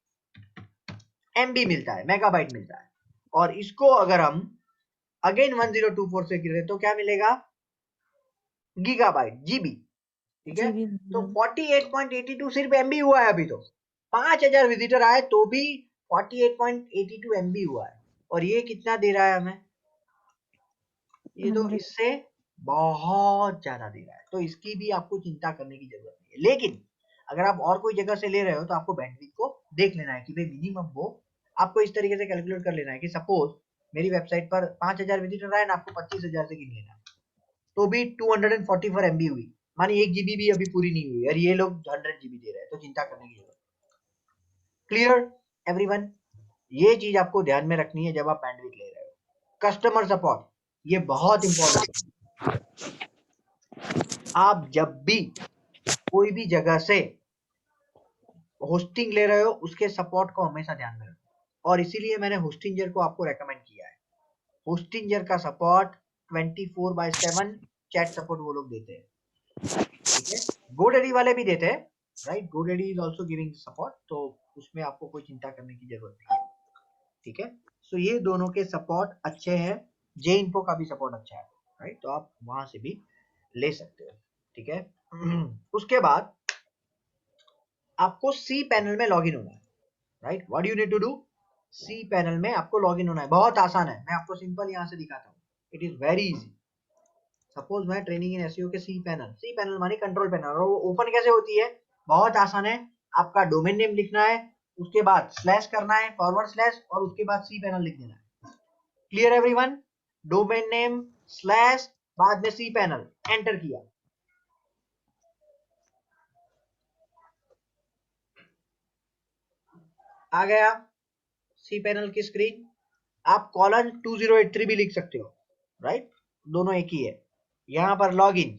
MB मिलता है, मेगाबाइट मिलता है। और इसको अगर हम अगेन 1024 से करें तो क्या मिलेगा? Gigabyte, GB. ठीक है, तो 48.82 सिर्फ MB हुआ है अभी। तो 5000 विजिटर आए तो भी 48.82 MB हुआ है। और ये कितना दे रहा है हमें? ये तो इससे बहुत ज्यादा दे रहा है। तो इसकी भी आपको चिंता करने की जरूरत नहीं है। लेकिन अगर आप और कोई जगह से ले रहे हो तो आपको बैंडविड्थ को देख लेना है कि भाई मिनिमम वो आपको इस तरीके से कैलकुलेट कर लेना है कि सपोज मेरी वेबसाइट पर 5000 विजिटर आए ना, आपको 25,000 से गिन लेना है तो भी 244 MB हुई। मानी 1 GB भी अभी पूरी नहीं हुई और ये लोग 100 GB दे रहे हैं, तो चिंता करने की जरूरत। Clear everyone? ये चीज आपको ध्यान में रखनी है जब आप बैंडविड्थ ले रहे हो। कस्टमर सपोर्ट, ये बहुत इंपॉर्टेंट है। आप जब भी कोई भी जगह से होस्टिंग ले रहे हो उसके सपोर्ट को हमेशा ध्यान में रखो। और इसीलिए मैंने होस्टिंजर को आपको रेकमेंड किया है। होस्टिंजर का सपोर्ट 24/7 चैट सपोर्ट वो लोग देते हैं। ठीक है, GoDaddy वाले भी देते हैं, right? GoDaddy is also giving support, तो उसमें आपको कोई चिंता करने की जरूरत नहीं है। ठीक है, सो ये दोनों के सपोर्ट अच्छे हैं। JInfo का भी सपोर्ट अच्छा है, राइट? तो आप वहां से भी ले सकते हो। ठीक है, उसके बाद आपको cPanel में लॉगिन होना है, right? What you need to do? cPanel में आपको लॉगिन होना है। बहुत आसान है, मैं आपको सिंपल यहां से दिखाता हूँ। It is very easy. Suppose मैं ट्रेनिंग इन एसईओ के cPanel मानी कंट्रोल पैनल, और वो ओपन कैसे होती है? बहुत आसान है। आपका डोमेन नेम लिखना है, उसके बाद स्लैश करना है, फॉरवर्ड स्लैश, और उसके बाद cPanel लिख देना है। Clear everyone? Domain name slash बाद में cPanel, एंटर किया। आ गया cPanel की स्क्रीन। आप कॉलन 2083 भी लिख सकते हो, राइट? दोनों एक ही है। यहां पर लॉगिन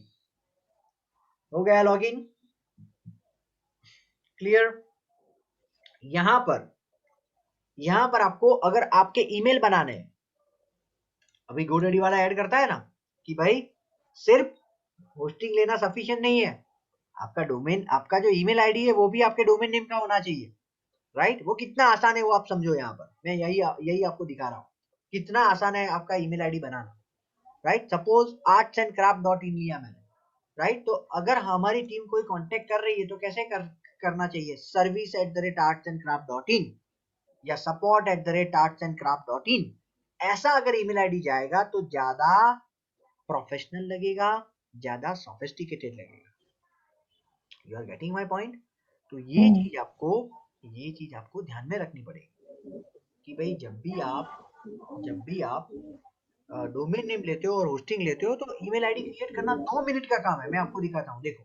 हो गया, लॉगिन क्लियर। यहां पर आपको अगर आपके ईमेल बनाने हैं, अभी GoDaddy वाला ऐड करता है ना कि भाई सिर्फ होस्टिंग लेना सफिशिएंट नहीं है, आपका डोमेन, आपका जो ईमेल आईडी है वो भी आपके डोमेन नेम का होना चाहिए, राइट? वो कितना आसान है वो आप समझो। यहाँ पर मैं यही आपको दिखा रहा हूँ कितना आसान है आपका ईमेल आईडी बनाना, राइट? सपोज artsandcraft.in लिया मैंने, राइट? तो अगर हमारी टीम कोई कांटेक्ट कर रही है तो कैसे करना चाहिए? service@artsandcraft.in या support@artsandcraft.in। ऐसा अगर ईमेल आईडी जाएगा तो ज्यादा प्रोफेशनल लगेगा, ज्यादा सोफिस्टिकेटेड लगेगा। You are getting my point? तो ये चीज आपको ध्यान में रखनी पड़ेगी कि भाई जब भी आप डोमेन नेम लेते हो और होस्टिंग लेते हो तो ईमेल आईडी क्रिएट करना 2 मिनट का काम है। मैं आपको दिखाता हूँ, देखो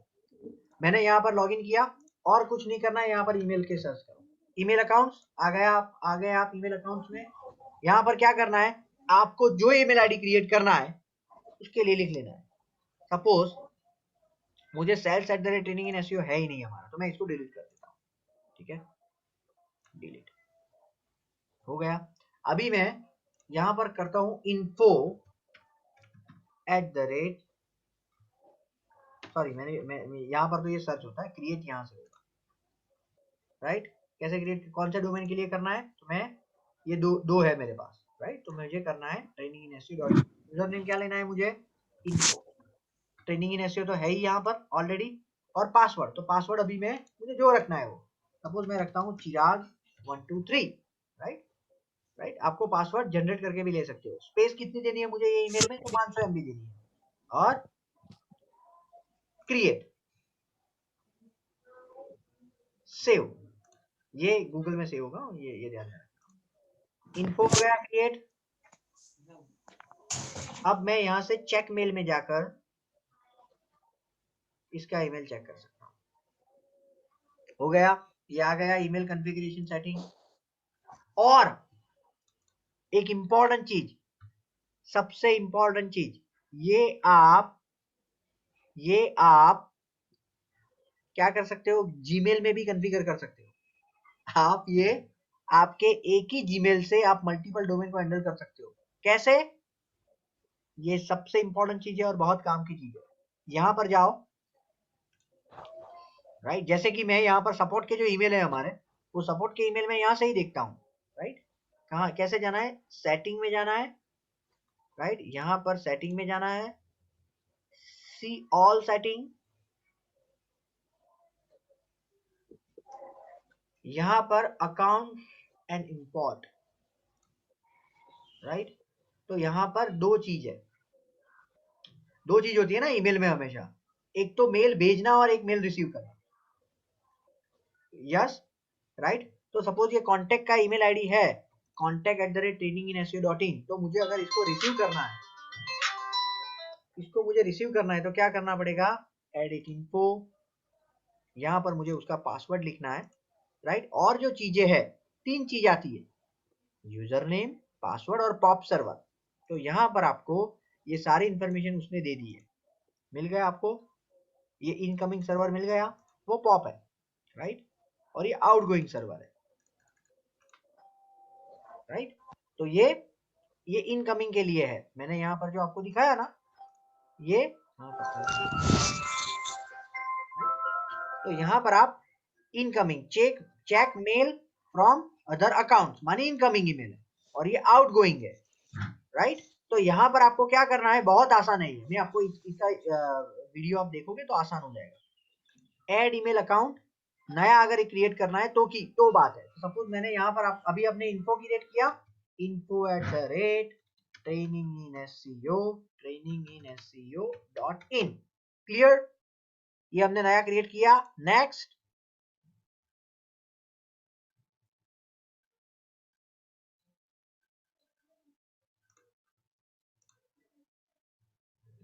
मैंने यहाँ पर लॉगिन किया और कुछ नहीं करना है। यहाँ पर ईमेल के सर्च करो, ईमेल अकाउंट्स आ गए आप ईमेल अकाउंट्स में। यहाँ पर क्या करना है? आपको जो ईमेल आईडी क्रिएट करना है उसके लिए लिख लेना है। सपोज मुझे sales@traininginSEO है ही नहीं हमारा, तो मैं इसको डिलीट कर देता हूँ। ठीक है, डिलीट हो गया। अभी मैं यहाँ पर करता हूँ info@ सॉरी मैं यहाँ पर तो ये सर्च होता है, क्रिएट यहाँ से होगा, राइट? कैसे क्रिएट, कौन सा डोमेन के लिए करना है? तो मैं ये दो है मेरे पास, राइट? तो मुझे करना है traininginSEO। यूजर नेम क्या लेना है मुझे? info। traininginSEO तो है ही यहाँ पर ऑलरेडी। और पासवर्ड, तो पासवर्ड अभी मुझे जो रखना है वो, सपोज मैं रखता हूँ चिराग 123, राइट? आपको पासवर्ड जनरेट करके भी ले सकते हो। स्पेस कितनी देनी है मुझे ये ईमेल में? तो 500 MB देनी है। और क्रिएट, सेव, ये गूगल में सेव होगा, ये ध्यान रखना। इन्फो हो गया क्रिएट। अब मैं यहां से चेक मेल में जाकर इसका ईमेल चेक कर सकता हूं। हो गया, ये आ गया ईमेल कॉन्फ़िगरेशन सेटिंग। और एक इंपॉर्टेंट चीज, सबसे इंपॉर्टेंट चीज, ये आप क्या कर सकते हो, जीमेल में भी कॉन्फ़िगर कर सकते हो आप। ये आपके एक ही जीमेल से आप मल्टीपल डोमेन को हैंडल कर सकते हो। कैसे? ये सबसे इंपॉर्टेंट चीज है और बहुत काम की चीज है। यहाँ पर जाओ, राइट, जैसे कि मैं यहाँ पर सपोर्ट के जो ईमेल है हमारे, वो सपोर्ट के ईमेल में यहाँ से ही देखता हूँ, राइट। कहाँ, कैसे जाना है, सेटिंग में जाना है, राइट, यहाँ पर सेटिंग में जाना है, सी ऑल सेटिंग, यहाँ पर अकाउंट एंड इंपोर्ट, राइट। तो यहाँ पर दो चीज है, दो चीज होती है ना ईमेल में हमेशा, एक तो मेल भेजना और एक मेल रिसीव करना। Yes, right. तो सपोज ये कांटेक्ट का ईमेल आईडी है contact@traininginseo.in, तो मुझे अगर इसको रिसीव करना है, इसको मुझे रिसीव करना है तो क्या करना पड़ेगा, एडिट इन्फो, यहाँ पर मुझे उसका पासवर्ड लिखना है, राइट। और जो चीजें है, तीन चीज आती है, यूजर नेम, पासवर्ड और पॉप सर्वर। तो यहाँ पर आपको ये सारी इंफॉर्मेशन उसने दे दी है, मिल गया आपको, ये इनकमिंग सर्वर मिल गया, वो पॉप है, राइट, और ये आउटगोइंग सर्वर है, राइट। तो ये इनकमिंग के लिए है, मैंने यहाँ पर जो आपको दिखाया ना, ये यहाँ पर, तो यहाँ पर आप incoming check mail from other account, मानी इनकमिंग ईमेल है, और ये आउटगोइंग है, राइट। तो यहाँ पर आपको क्या करना है, बहुत आसान है ये, मैं आपको इसका वीडियो आप देखोगे तो आसान हो जाएगा। ऐड ईमेल अकाउंट, नया अगर क्रिएट करना है तो बात है। सपोज मैंने यहाँ पर अभी अपने इन्फो क्रिएट किया, info@traininginseo.in, क्लियर, ये हमने नया क्रिएट किया। नेक्स्ट,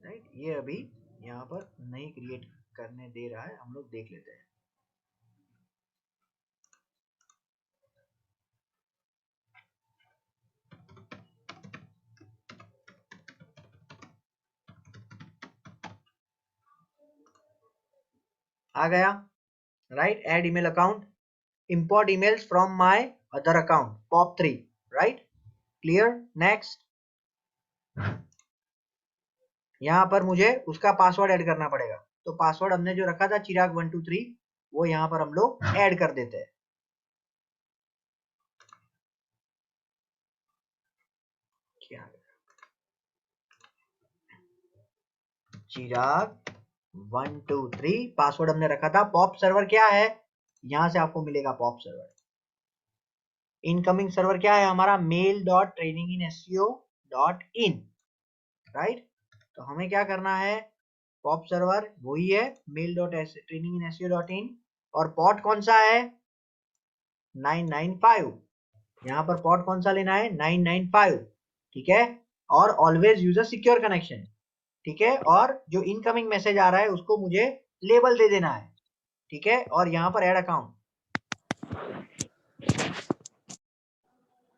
राइट, ये अभी यहाँ पर नहीं क्रिएट करने दे रहा है, हम लोग देख लेते हैं। आ गया, right, add email account, import emails from my other account, POP3, right, clear. Next, यहाँ पर मुझे उसका पासवर्ड ऐड करना पड़ेगा, तो पासवर्ड हमने जो रखा था चिराग 123, वो यहाँ पर हम लोग ऐड कर देते हैं। क्या चिराग 123 पासवर्ड हमने रखा था। पॉप सर्वर क्या है, यहां से आपको मिलेगा पॉप सर्वर। इनकमिंग सर्वर क्या है हमारा, mail.traininginseo.in, राइट। तो हमें क्या करना है, पॉप सर्वर वही है, mail.traininginseo.in, और पॉट कौन सा है, 995, यहाँ पर पॉट कौन सा लेना है, 995, ठीक है। और always use a secure connection, ठीक है। और जो इनकमिंग मैसेज आ रहा है उसको मुझे लेबल दे देना है, ठीक है। और यहाँ पर ऐड अकाउंट,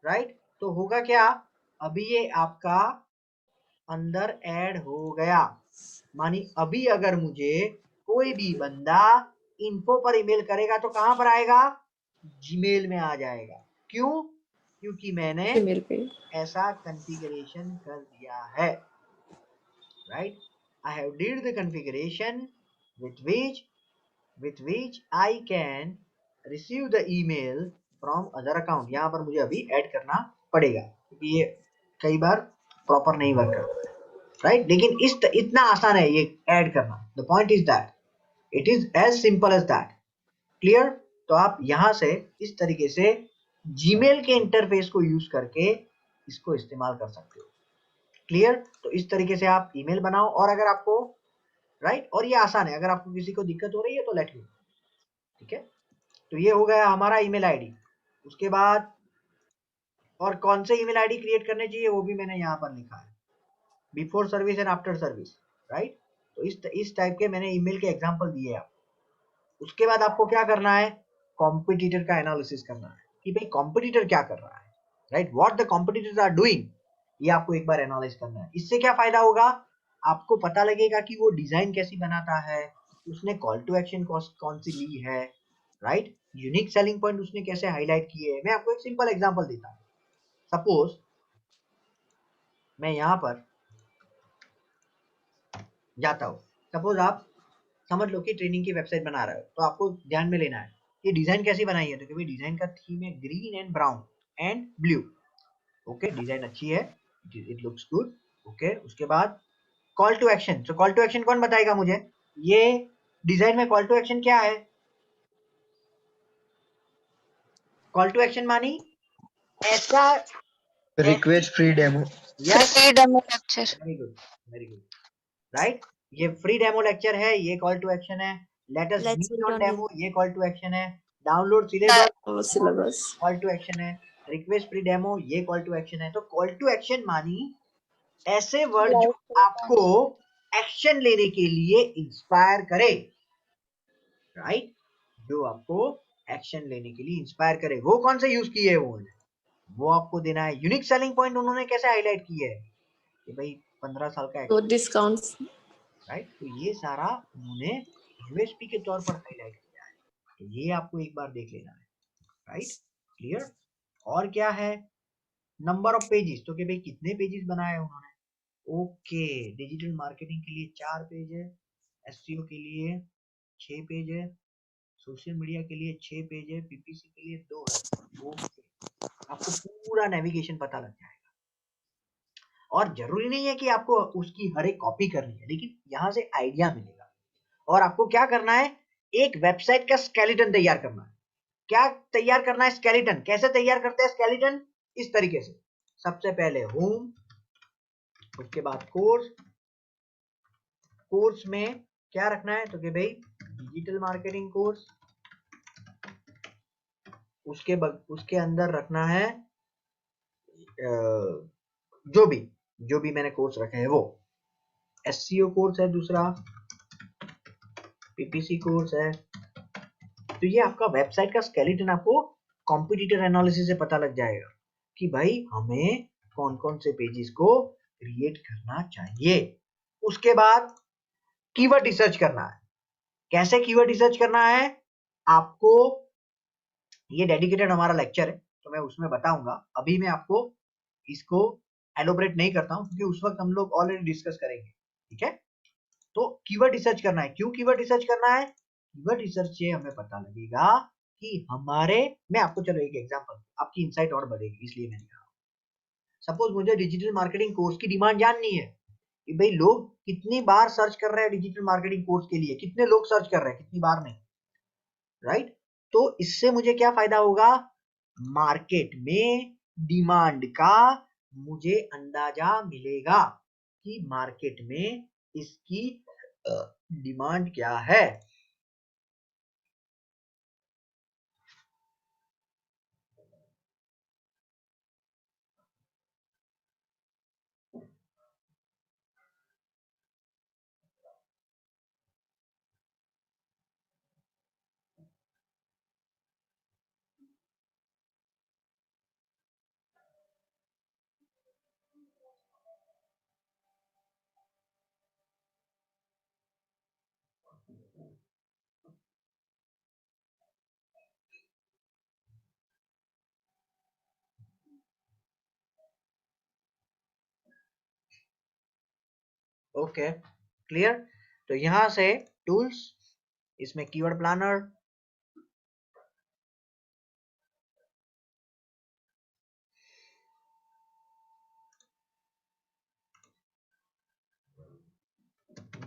राइट। तो होगा क्या, अभी ये आपका अंदर ऐड हो गया, मानी अभी अगर मुझे कोई भी बंदा इन्फो पर ईमेल करेगा तो कहां पर आएगा, जीमेल में आ जाएगा। क्यों, क्योंकि मैंने ऐसा कॉन्फ़िगरेशन कर दिया है, right, I have did the configuration with which I can receive the email from other account। यहाँ पर मुझे अभी ऐड करना पड़ेगा क्योंकि ये कई बार प्रॉपर नहीं वर्क करता, राइट। लेकिन इतना आसान है ये ऐड करना। The point is that it is as simple as that, clear. तो आप यहाँ से इस तरीके से जीमेल के इंटरफेस को यूज करके इसको इस्तेमाल कर सकते हो, क्लियर। तो इस तरीके से आप ईमेल बनाओ, और अगर आपको, राइट, और ये आसान है, अगर आपको किसी को दिक्कत हो रही है तो लेट मी, ठीक है। तो ये हो गया हमारा ईमेल आईडी। उसके बाद और कौन से ईमेल आईडी क्रिएट करने चाहिए वो भी मैंने यहाँ पर लिखा है, before service and after service, right. तो इस टाइप के मैंने ईमेल के एग्जांपल दिए आपको। उसके बाद आपको क्या करना है, कॉम्पिटिटर का एनालिसिस करना है कि भाई कॉम्पिटिटर क्या कर रहा है, right, what the competitors are doing, ये आपको एक बार एनालाइज करना है। इससे क्या फायदा होगा, आपको पता लगेगा कि वो डिजाइन कैसी बनाता है, उसने कॉल टू एक्शन कौन सी ली है, राइट, यूनिक सेलिंग पॉइंट उसने कैसे हाईलाइट किए हैं। मैं आपको एक सिंपल एग्जांपल देता हूँ। सपोज मैं यहाँ पर जाता हूँ, सपोज आप समझ लो कि ट्रेनिंग की वेबसाइट बना रहे हो, तो आपको ध्यान में लेना है ये डिजाइन कैसी बनाई है। तो क्योंकि डिजाइन का थीम है green and brown and blue. Okay, design अच्छी है, इट लुक्स गुड। ओके, उसके बाद कॉल टू एक्शन। तो कॉल टू एक्शन कौन बताएगा मुझे, ये डिजाइन में कॉल टू एक्शन क्या है। कॉल टू एक्शन मानी ऐसा request free demo. Yes, free demo lecture. Very good, very good, right. ये फ्री डेमो लेक्चर है, ये कॉल टू एक्शन है। Let us meet on demo, ये कॉल टू एक्शन है। Download syllabus, call to action है। रिक्वेस्ट फ्री डेमो, ये कॉल टू एक्शन है। तो कॉल टू एक्शन मानी ऐसे वर्ड जो आपको एक्शन लेने के लिए इंस्पायर करे, राइट, जो आपको एक्शन लेने के लिए इंस्पायर करे। वो कौन से यूज किए वर्ड, वो आपको देना है। यूनिक सेलिंग पॉइंट उन्होंने कैसे हाईलाइट किए है कि भाई 15 साल का तो डिस्काउंट्स, राइट, तो ये सारा उन्होंने यूएसपी के तौर पर हाईलाइट किया है। तो ये आपको एक बार देख लेना है, राइट, क्लियर। और क्या है, नंबर ऑफ पेजेस, तो कि भाई कितने पेजेस बनाए उन्होंने। ओके, डिजिटल मार्केटिंग के लिए 4 पेज है, एसईओ के लिए 6 पेज है, सोशल मीडिया के लिए 6 पेज है, पीपीसी के लिए 2 है। ओके, आपको पूरा नेविगेशन पता लग जाएगा। और जरूरी नहीं है कि आपको उसकी हर एक कॉपी करनी है, लेकिन यहाँ से आइडिया मिलेगा। और आपको क्या करना है, एक वेबसाइट का स्केलेटन तैयार करना है। क्या तैयार करना है, स्केलेटन। कैसे तैयार करते हैं स्केलेटन, इस तरीके से। सबसे पहले होम, उसके बाद कोर्स। कोर्स में क्या रखना है, तो कि भाई डिजिटल मार्केटिंग कोर्स। उसके अंदर रखना है जो भी मैंने कोर्स रखे हैं वो। एससीओ कोर्स है दूसरा, पीपीसी कोर्स है। तो ये आपका वेबसाइट का स्केलेटन आपको कॉम्पिटिटर एनालिसिस से पता लग जाएगा कि भाई हमें कौन कौन से पेजेस को क्रिएट करना चाहिए। उसके बाद कीवर्ड रिसर्च करना है। कैसे कीवर्ड रिसर्च करना है, आपको ये डेडिकेटेड हमारा लेक्चर है तो मैं उसमें बताऊंगा। अभी मैं आपको इसको एलोबरेट नहीं करता हूं क्योंकि उस वक्त हम लोग ऑलरेडी डिस्कस करेंगे, ठीक है। तो कीवर्ड रिसर्च करना है। क्यों कीवर्ड रिसर्च करना है, कीवर्ड रिसर्च से हमें पता लगेगा कि हमारे, मैं आपको चलो एक एग्जांपल, आपकी इंसाइट और बढ़ेगी इसलिए मैंने कहा। सपोज मुझे डिजिटल मार्केटिंग कोर्स की डिमांड जाननी है कि भाई लोग कितनी बार सर्च कर रहे हैं डिजिटल मार्केटिंग कोर्स के लिए, कितने लोग सर्च कर रहे हैं, कितनी बार नहीं, राइट। तो इससे मुझे क्या फायदा होगा, मार्केट में डिमांड का मुझे अंदाजा मिलेगा कि मार्केट में इसकी डिमांड क्या है। Okay, clear. तो यहां से टूल्स, इसमें keyword planner,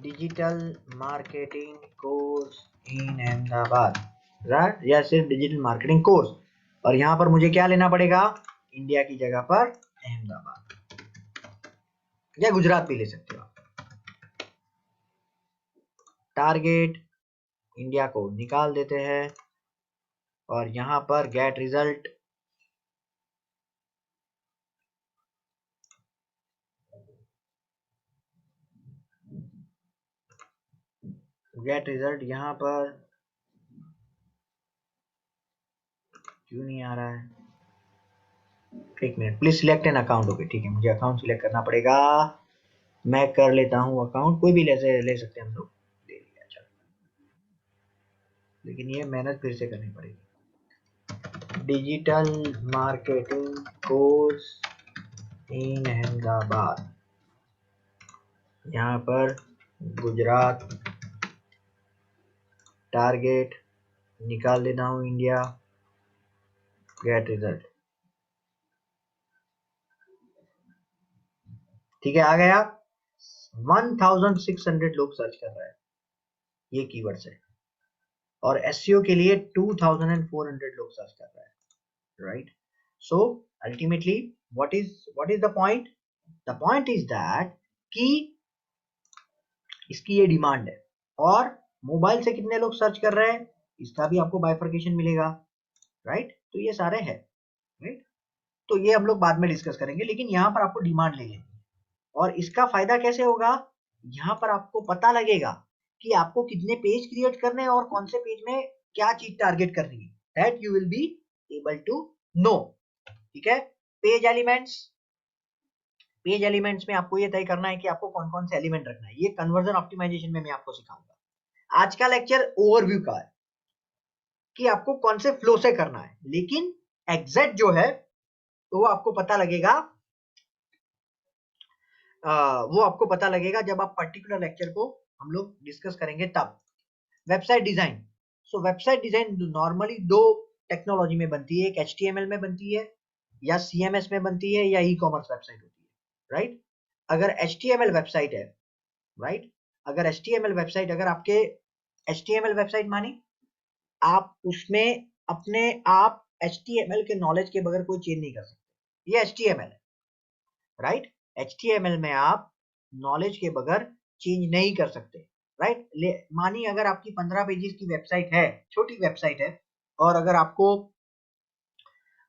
digital marketing course in Ahmedabad, right, या सिर्फ डिजिटल मार्केटिंग कोर्स। और यहाँ पर मुझे क्या लेना पड़ेगा, इंडिया की जगह पर अहमदाबाद या गुजरात भी ले सकते हो आप। टारगेट इंडिया को निकाल देते हैं और यहाँ पर गेट रिजल्ट, यहाँ पर क्यों नहीं आ रहा है, एक minute please select an account. Okay ठीक है, मुझे अकाउंट सिलेक्ट करना पड़ेगा। मैं कर लेता हूँ अकाउंट, कोई भी ले सकते हैं हम लोग, ले लिया। चलो लेकिन ये मेहनत फिर से करनी पड़ेगी। Digital marketing course in Ahmedabad, यहाँ पर गुजरात, टारगेट निकाल लेना हूँ, इंडिया, गेट रिजल्ट। ठीक है, आ गया। 1600 लोग सर्च कर रहे हैं ये कीवर्ड से, और एसईओ के लिए 2400 लोग सर्च कर रहे हैं, right? So ultimately what is the point? The point is that कि इसकी ये डिमांड है, और मोबाइल से कितने लोग सर्च कर रहे हैं इसका भी आपको बाइफर्केशन मिलेगा, राइट? तो ये सारे हैं, राइट? तो ये हम लोग बाद में डिस्कस करेंगे, लेकिन यहाँ पर आपको डिमांड ले लेनी है। और इसका फायदा कैसे होगा? यहाँ पर आपको पता लगेगा कि आपको कितने पेज क्रिएट करने हैं और कौन से पेज में क्या चीज टारगेट करनी है, that you will be able to know. ठीक है, पेज एलिमेंट्स में आपको ये तय करना है कि आपको कौन कौन से एलिमेंट रखना है। ये कन्वर्जन ऑप्टिमाइजेशन में मैं आपको सिखाऊंगा। आज का लेक्चर ओवरव्यू का है कि आपको कौन से फ्लो से करना है, लेकिन एग्जैक्ट जो है तो वो आपको पता लगेगा जब आप पर्टिकुलर लेक्चर को हम लोग डिस्कस करेंगे तब। वेबसाइट डिजाइन, सो वेबसाइट डिजाइन नॉर्मली दो टेक्नोलॉजी में बनती है, एक HTML में बनती है या CMS में बनती है या ई कॉमर्स वेबसाइट होती है, राइट? अगर HTML वेबसाइट है, राइट, अगर आपके HTML वेबसाइट मानी आप उसमें अपने आप HTML के नॉलेज के बगैर कोई चेंज नहीं कर सकते, ये HTML है, राइट? HTML में आप नॉलेज के बगैर चेंज नहीं कर सकते, राइट? मानिए अगर आपकी 15 पेजेस की वेबसाइट है, छोटी वेबसाइट है, और अगर आपको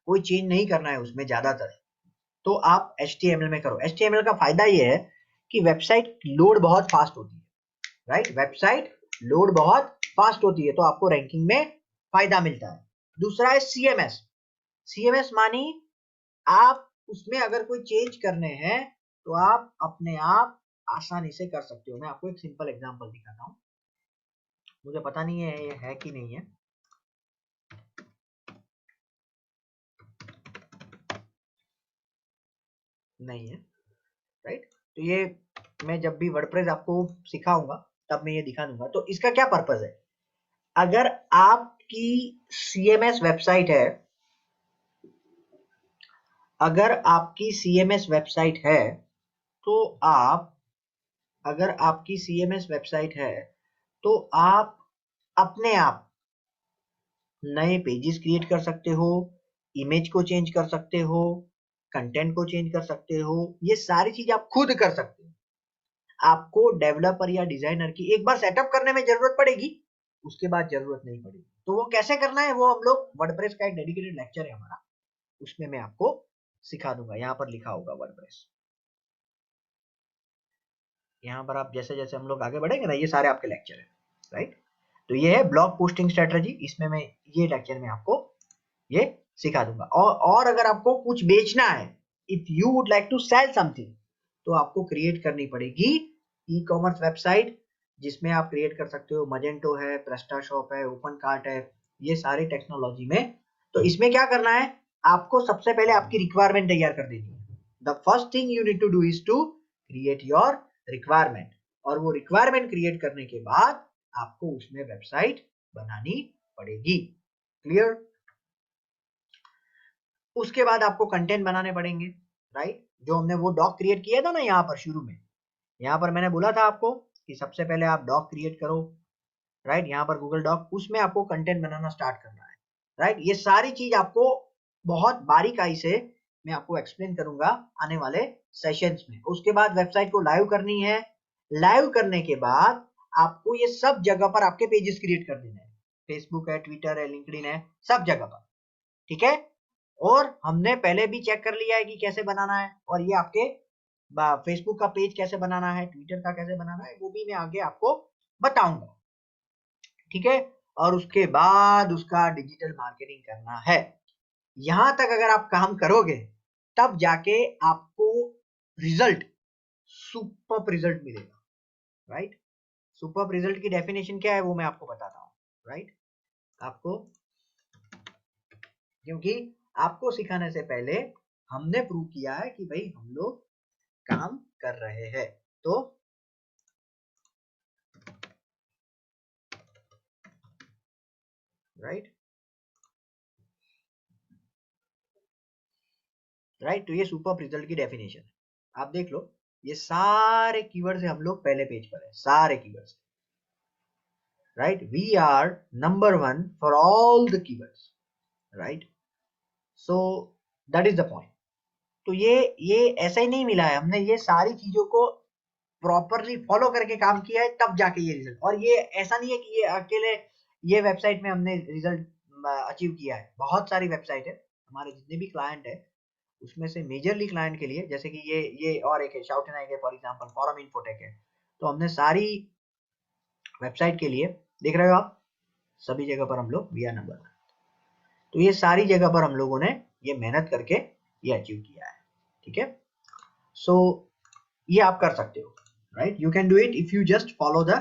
कोई चेंज नहीं करना है उसमें ज्यादातर, तो आप HTML में करो। HTML का फायदा ये है कि वेबसाइट लोड बहुत फास्ट होती है, राइट? वेबसाइट लोड बहुत फास्ट होती है, तो आपको रैंकिंग में फायदा मिलता है। दूसरा है CMS मानी आप उसमें अगर कोई चेंज करने हैं तो आप अपने आप आसानी से कर सकते हो। मैं आपको एक सिंपल एग्जांपल दिखाता हूं, मुझे पता नहीं है ये है कि नहीं है। नहीं है, राइट? तो ये मैं जब भी वर्डप्रेस आपको सिखाऊंगा तब मैं ये दिखा दूंगा। तो इसका क्या पर्पस है? अगर आपकी CMS वेबसाइट है, अगर आपकी CMS वेबसाइट है तो आप अगर आपकी CMS वेबसाइट है तो आप अपने आप नए पेजेस क्रिएट कर सकते हो, इमेज को चेंज कर सकते हो, कंटेंट को चेंज कर सकते हो, ये सारी चीज आप खुद कर सकते हो। आपको डेवलपर या डिजाइनर की एक बार सेटअप करने में जरूरत पड़ेगी, उसके बाद जरूरत नहीं पड़ेगी। तो वो कैसे करना है वो हम लोग वर्डप्रेस का एक डेडिकेटेड लेक्चर है हमारा, उसमें मैं आपको सिखा दूंगा। यहाँ पर लिखा होगा वर्डप्रेस, यहाँ पर आप जैसे जैसे हम लोग आगे बढ़ेंगे ना, ये सारे आपके लेक्चर है, राइट? तो ये है ब्लॉग पोस्टिंग स्ट्रेटजी, इसमें मैं ये लेक्चर में आपको ये सिखा दूंगा। और अगर आपको कुछ बेचना है, if you would like to sell something, तो आपको क्रिएट करनी पड़ेगी ई कॉमर्स वेबसाइट, जिसमें आप क्रिएट कर सकते हो। मजेंटो है, प्रेस्टाशॉप है, ओपन कार्ट है, ये सारी टेक्नोलॉजी में। तो इसमें क्या करना है, आपको सबसे पहले आपकी रिक्वायरमेंट तैयार कर देनी है। The first thing you need to do is to create your requirement, और वो रिक्वायरमेंट क्रिएट करने के बाद आपको उसमें वेबसाइट बनानी पड़ेगी। क्लियर? उसके बाद आपको कंटेंट बनाने पड़ेंगे, राइट? जो हमने वो डॉक क्रिएट किया था ना यहाँ पर शुरू में, यहाँ पर मैंने बोला था आपको कि सबसे पहले आप डॉक क्रिएट करो, राइट? यहाँ पर गूगल डॉक, उसमें आपको कंटेंट बनाना स्टार्ट करना है, राइट? ये सारी चीज आपको बहुत बारीकाई से मैं आपको एक्सप्लेन करूंगा आने वाले सेशंस में। उसके बाद वेबसाइट को लाइव करनी है, लाइव करने के बाद आपको ये सब जगह पर आपके पेजेस क्रिएट कर देने हैं, फेसबुक है, ट्विटर है, लिंक्डइन है, सब जगह पर, ठीक है? और हमने पहले भी चेक कर लिया है कि कैसे बनाना है, और ये आपके फेसबुक का पेज कैसे बनाना है, ट्विटर का कैसे बनाना है, वो भी मैं आगे आपको बताऊंगा, ठीक है? और उसके बाद उसका डिजिटल मार्केटिंग करना है। यहां तक अगर आप काम करोगे तब जाके आपको रिजल्ट, सुपर रिजल्ट मिलेगा, राइट? सुपर रिजल्ट की डेफिनेशन क्या है वो मैं आपको बताता हूँ, राइट? आपको, क्योंकि आपको सिखाने से पहले हमने प्रूव किया है कि भाई हम लोग काम कर रहे हैं। तो राइट, तो ये सुपर रिजल्ट की डेफिनेशन है। आप देख लो, ये सारे कीवर्ड से हम लोग पहले पेज पर है, सारे कीवर्ड से। Right, we are number 1 for all the keywords. Right, so that is the point. तो ये ऐसा ही नहीं मिला है, हमने ये सारी चीजों को प्रॉपरली फॉलो करके काम किया है, तब जाके ये रिजल्ट। और ये ऐसा नहीं है कि ये अकेले ये वेबसाइट में हमने रिजल्ट अचीव किया है, बहुत सारी वेबसाइट है। हमारे जितने भी क्लाइंट है उसमें से मेजरली क्लाइंट के लिए, जैसे कि ये और एक है शाउट एंड है फॉर एग्जांपल, फॉरम इन्फोटेक है। तो हमने सारी वेबसाइट के लिए देख रहे हो आप, सभी जगह पर हम लोग वी आर नंबर 1। तो ये सारी जगह पर हम लोगों ने ये मेहनत करके ये अचीव किया है। ठीक है, सो ये आप कर सकते हो। Right, you can do it if you just follow the,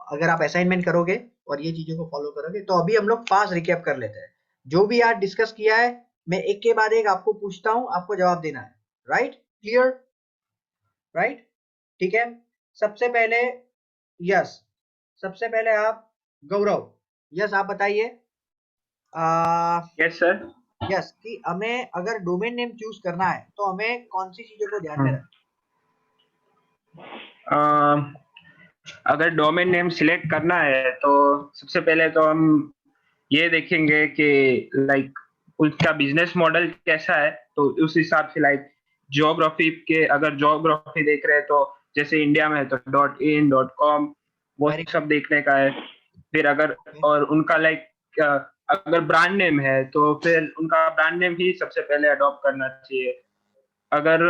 अगर आप असाइनमेंट करोगे और ये चीजों को फॉलो करोगे। तो अभी हम लोग फास्ट रिकैप कर लेते हैं, जो भी आज डिस्कस किया है मैं एक के बाद एक आपको पूछता हूं, आपको जवाब देना है। Right, clear? राइट, ठीक है। सबसे पहले यस, सबसे पहले आप गौरव, यस आप बताइए। Yes sir. यस, कि हमें अगर डोमेन नेम चूज करना है तो हमें कौन सी चीजों को ध्यान में रखना? अगर डोमेन नेम सिलेक्ट करना है तो सबसे पहले तो हम ये देखेंगे कि लाइक उसका बिजनेस मॉडल कैसा है। तो उस हिसाब से लाइक ज्योग्राफी के, अगर ज्योग्राफी देख रहे हैं तो जैसे इंडिया में है तो .in .com वो सब देखने का है। फिर अगर और उनका लाइक अगर ब्रांड नेम है तो फिर उनका ब्रांड नेम ही सबसे पहले अडॉप्ट करना चाहिए। अगर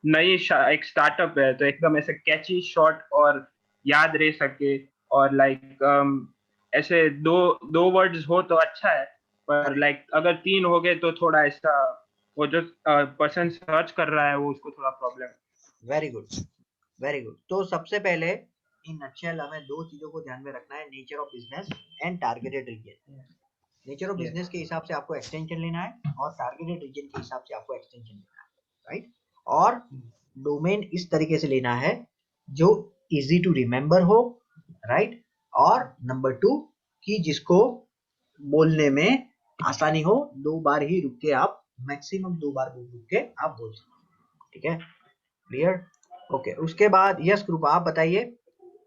नई एक स्टार्टअप है तो एकदम ऐसे कैची शॉर्ट और याद रह सके, और लाइक ऐसे दो वर्ड्स हो तो अच्छा है, पर लाइक अगर 3 हो गए तो थोड़ा ऐसा वो जो पर्सन सर्च कर रहा है वो उसको थोड़ा problem. Very good, very good. तो सबसे पहले इन नटशेल हमें 2 चीजों को ध्यान में रखना है, nature of business and targeted region. Nature of business के हिसाब से आपको एक्सटेंशन लेना है और टारगेटेड रीजन के हिसाब से आपको एक्सटेंशन लेना है। राइट, और डोमेन इस तरीके से लेना है जो इजी टू रिमेंबर हो। राइट, और नंबर 2 कि जिसको बोलने में आसानी हो, 2 बार ही रुक के आप, मैक्सिमम 2 बार रुक के आप बोल सकते। ठीक है, क्लियर? ओके, उसके बाद यस कृपा आप बताइए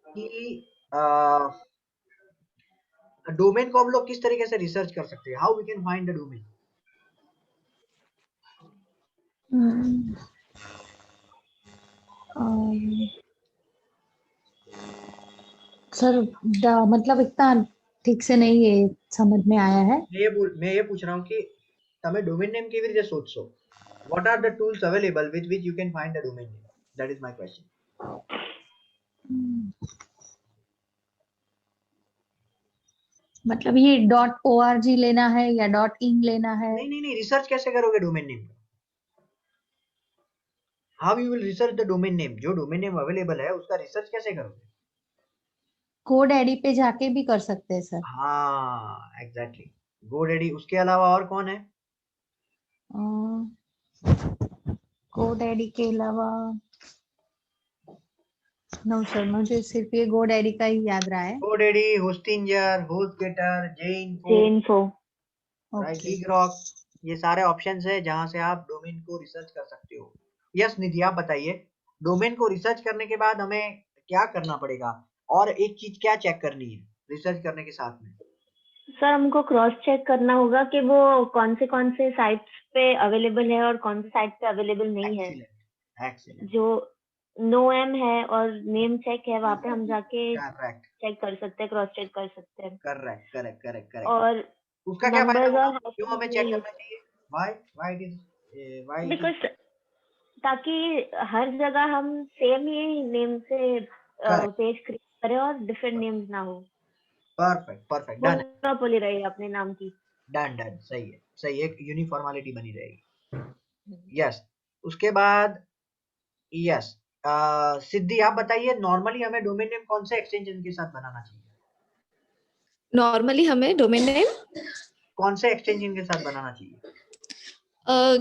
कि डोमेन को हम लोग किस तरीके से रिसर्च कर सकते हैं? How we can find the domain? Sir मतलब इतना ठीक से नहीं ये समझ में आया है। मैं ये पूछ रहा हूँ कि તમે ડોમેન નેમ કેવી રીતે શોધશો? What are the tools available with which you can find the domain name? That is my question. मतलब ये .org लेना है या .in लेना है? नहीं, रिसर्च कैसे करोगे डोमेन नेम का? How you will research the domain name? जो डोमेन नेम अवेलेबल है उसका रिसर्च कैसे करोगे? GoDaddy पे जाके भी कर सकते हैं सर। हाँ, एग्जैक्टली, GoDaddy। उसके अलावा और कौन है? GoDaddy के अलावा नो सर, मुझे सिर्फ ये GoDaddy का ही याद रहा है। GoDaddy, Hostinger, HostGator, JInfo, right, Gigrok, ये सारे ऑप्शंस है जहां से आप डोमेन को रिसर्च कर सकते हो। यस निधि आप बताइए, डोमेन को रिसर्च करने के बाद हमें क्या करना पड़ेगा और एक चीज क्या चेक करनी है रिसर्च करने के साथ में? सर हमको क्रॉस चेक करना होगा कि वो कौन से साइट्स पे अवेलेबल है और कौन से साइट पे अवेलेबल नहीं है। एक्सीलेंट। जो NoM है और नेम चेक है वहाँ पे हम जाके करेक्ट, चेक कर सकते हैं, क्रॉस चेक कर सकते हैं। करेक्ट। और उसका क्या फायदा नंबर्स होगा? और क्यों हमें चेक करना चाहिए? व्हाई? बिकॉज ताकि हर जगह हम सेम ही नेम से पेज क्रिएट करें और डिफरेंट नेम्स ना हो। Perfect, done. मोनोपोली रहे अपने नाम की। डन, सही है, एक यूनिफॉर्मेलिटी बनी रहेगी। यस, उसके बाद यस सिद्धि आप बताइए, नॉर्मली हमें डोमेन नेम कौन से एक्सटेंशन के साथ बनाना चाहिए? नॉर्मली हमें डोमेन नेम कौन से एक्सटेंशन के साथ बनाना चाहिए?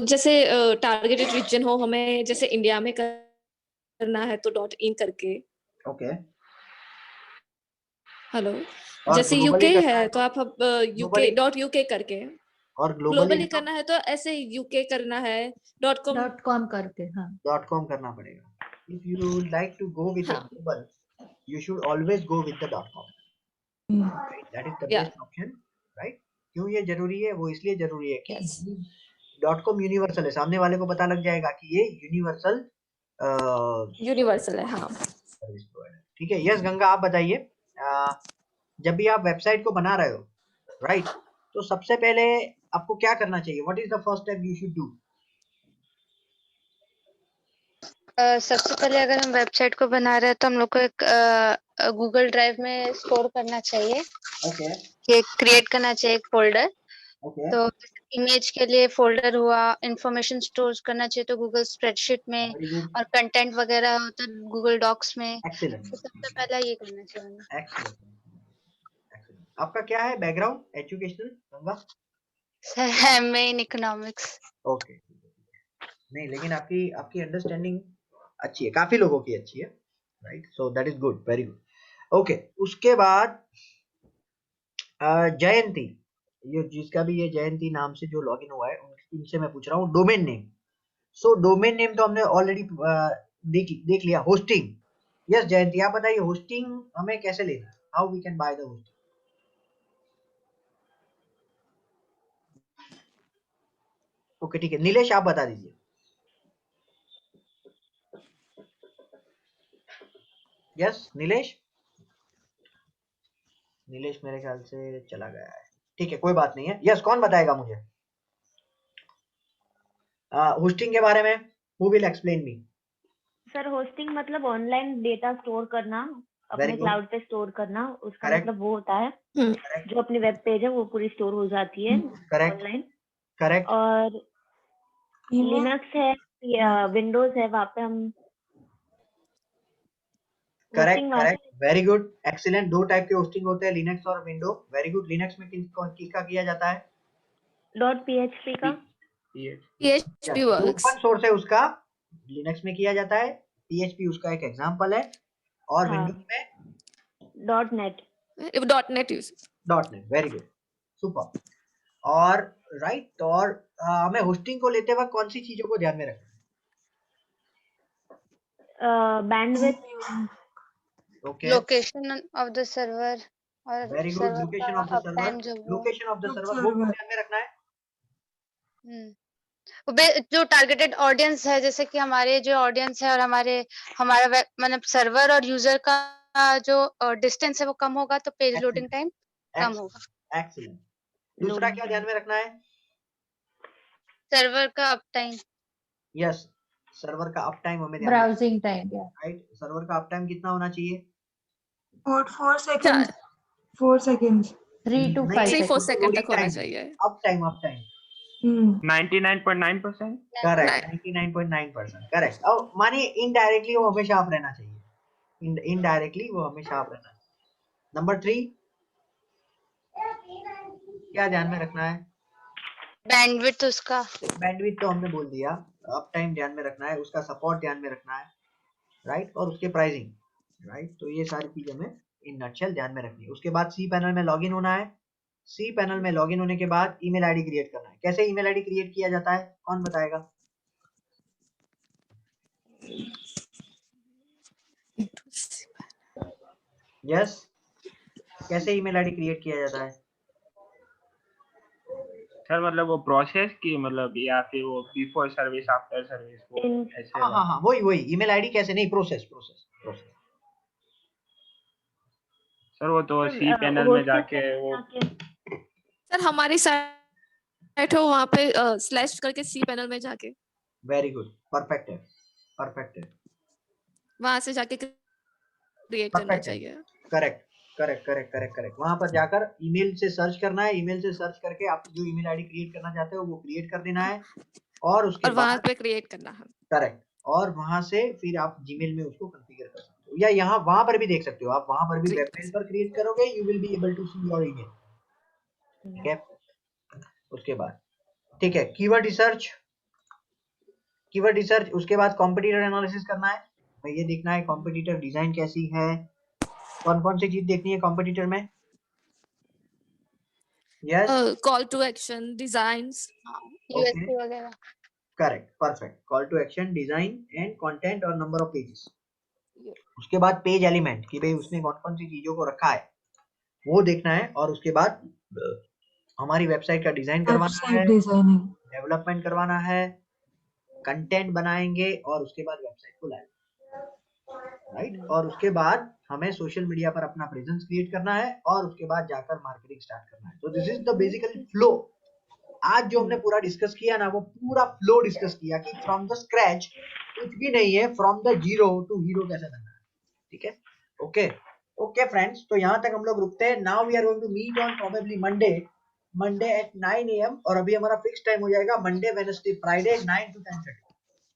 जैसे टारगेटेड रीजन हो, हमें जैसे इंडिया में करना है तो .in करके। ओके। हेलो, और जैसे ग्लोबली यूके करना है है तो आप ग्लोबली uk करके। और ग्लोबली करना है तो ऐसे यूके करना है .com। .com करके, हाँ। .com करना पड़ेगा। If you would like to go with the हाँ, global, you should always go with the .com. Right? That is the yeah, best option, right? क्यों ये जरूरी है? वो इसलिए जरूरी है कि yes, .com यूनिवर्सल है, सामने वाले को पता लग जाएगा कि ये यूनिवर्सल यूनिवर्सल है, हाँ। Service provider. ठीक है, यस गंगा आप बताइए, जब भी आप वेबसाइट को बना रहे हो, राइट, तो सबसे पहले आपको क्या करना चाहिए? What is the first step you should do? सबसे पहले अगर हम वेबसाइट को बना रहे हैं तो हम लोग को एक गूगल ड्राइव में स्टोर करना चाहिए, ओके ये क्रिएट करना चाहिए एक फोल्डर। ओके तो इमेज के लिए फोल्डर हुआ, इंफॉर्मेशन स्टोर करना चाहिए तो गूगल स्प्रेडशीट में, वेरी गुड, और कंटेंट वगैरह हो तो गूगल डॉक्स में। एक्सीलेंट तो सबसे पहला ये करना चाहिए हमें। Excellent excellent. आपका क्या है बैकग्राउंड एजुकेशनल गंगा? सर मैं इन इकोनॉमिक्स। ओके, नहीं लेकिन आपकी आपकी अंडरस्टैंडिंग अच्छी है, काफी लोगों की अच्छी है, right, so that is good, very good. Okay, उसके बाद जयंती, ये जिसका भी ये जयंती नाम से जो लॉगिन हुआ है उनसे मैं पूछ रहा हूँ domain name. So domain name तो हमने ऑलरेडी देख लिया। होस्टिंग, यस जयंती आप बताइए होस्टिंग हमें कैसे लेना है? How we can buy the hosting? Okay ठीक है, नीलेश आप बता दीजिए। यस नीलेश, नीलेश मेरे ख्याल से चला गया है, ठीक है कोई बात नहीं है। यस कौन बताएगा मुझे होस्टिंग के बारे में? Who will explain me? Sir hosting मतलब ऑनलाइन डेटा स्टोर करना, अपने Very good. क्लाउड पे स्टोर करना, उसका Correct. मतलब वो होता है Correct. जो अपनी वेब पेज है वो पूरी स्टोर हो जाती है Correct. ऑनलाइन। करेक्ट और लिनक्स है या विंडोज है, वहाँ पे हम करेक्ट hosting वहाँ करेक्ट, वेरी गुड एक्सीलेंट। दो टाइप के होस्टिंग होते हैं, लिनक्स और विंडो। Very good. लिनक्स में किसका किया जाता है? .php का PHP वर्क्स। ओपन सोर्स है उसका, लिनक्स में किया जाता है, PHP उसका एक एग्जांपल है, और हाँ। विंडोज में .NET use. .NET। Very good, super. और राइट, और हमें होस्टिंग को लेते वक्त कौन सी चीजों को ध्यान में रखना है? Bandwidth, okay location of the server और वेरी गुड। सर्वर लोकेशन का ऑफ द सर्वर, अपटाइम जो वो। लोकेशन ऑफ द सर्वर वो ध्यान में रखना है। जो टारगेटेड ऑडियंस है, जैसे कि हमारे जो ऑडियंस है और हमारा मतलब सर्वर और यूजर का जो डिस्टेंस है वो कम होगा तो पेज लोडिंग टाइम कम होगा। एक्सीलेंट। दूसरा क्या ध्यान में रखना है? सर्वर का अपटाइम। यस, सर्वर का अप टाइम हमें ध्यान ब्राउजिंग टाइम, या राइट। सर्वर का अप टाइम कितना होना चाहिए? 4 seconds. 4 seconds. 3 to 5 3-4 seconds. Second तक होना चाहिए। Up time, up time 99.9%। Correct, 99.9% correct. अब मानिए इनडायरेक्टली वो हमेशा आप रहना चाहिए, इनडायरेक्टली वो हमेशा आप रहना चाहिए। नंबर 3 क्या ध्यान में रखना है? बैंडविड्थ उसका। बैंडविड्थ तो हमने बोल दिया, अप टाइम ध्यान में रखना है, उसका सपोर्ट ध्यान में रखना है, राइट, और उसके प्राइसिंग, राइट। तो ये सारी चीजें हमें इन नटशेल ध्यान में रखनी है। उसके बाद सी पैनल में लॉगिन होना है। सी पैनल में लॉगिन होने के बाद ईमेल आईडी क्रिएट करना है। कैसे ईमेल आईडी क्रिएट किया जाता है, कौन बताएगा? यस, कैसे ईमेल आईडी क्रिएट किया जाता है? सर मतलब वो प्रोसेस की मतलब, या फिर वो बिफोर सर्विस आफ्टर सर्विस वो ऐसे? हाँ वही ईमेल आईडी कैसे, नहीं प्रोसेस। सर वो तो सी पैनल में जाके वो सर हमारी साइट हो वहाँ पे स्लैश करके सी पैनल में जाके। वेरी गुड, परफेक्ट है। वहां से जाके क्रिएट करना चाहिए। करेक्ट। वहां पर जाकर ईमेल से सर्च करना है, ईमेल से सर्च करके आप जो ईमेल आईडी क्रिएट करना चाहते हो वो क्रिएट कर देना है, और उसके बाद वहां पे क्रिएट करना है। करेक्ट, और वहां से फिर आप जीमेल में उसको कॉन्फ़िगर कर सकते हो। या यहाँ वहां पर भी देख सकते हो आप, वहां पर भी Great. वेब पेज पर क्रिएट करोगे, you will be able to see your email. ठीक है, उसके बाद ठीक है कीवर्ड रिसर्च, कीवर्ड रिसर्च, उसके बाद कॉम्पिटिटर एनालिसिस करना है, तो ये देखना है कॉम्पिटिटर डिजाइन कैसी है, कौन कौन सी चीज देखनी है कॉम्पिटिटर में। Yes, Call to action, designs. USP वगैरह। Correct, perfect, call to action, design and content और नंबर ऑफ पेजेस। उसके बाद पेज एलिमेंट कि भाई उसने कौन कौन सी चीजों को रखा है वो देखना है, और उसके बाद हमारी वेबसाइट का डिजाइन करवाना है, वेबसाइट डिजाइनिंग, डेवलपमेंट करवाना है, कंटेंट बनाएंगे और उसके बाद वेबसाइट को लाएंगे, राइट। और उसके बाद हमें सोशल मीडिया पर अपना प्रेजेंस क्रिएट करना है और उसके बाद जाकर मार्केटिंग स्टार्ट करना है। तो this is the basically flow. आज जो हमने पूरा डिस्कस किया ना, वो पूरा फ्लो डिस्कस किया कि फ्रॉम द स्क्रैच कुछ भी नहीं है, from the zero to hero कैसे बनना है। ठीक है, ओके ओके फ्रेंड्स, तो यहाँ तक हम लोग रुकते हैं। Now we are going to meet on probably Monday at 9 AM, और अभी हमारा फिक्स टाइम हो जाएगा मंडे वेडनेसडे फ्राइडे 9 to 10:30।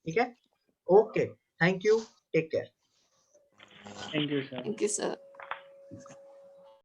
ठीक है, okay, thank you, take care. Thank you sir. Thank you, sir.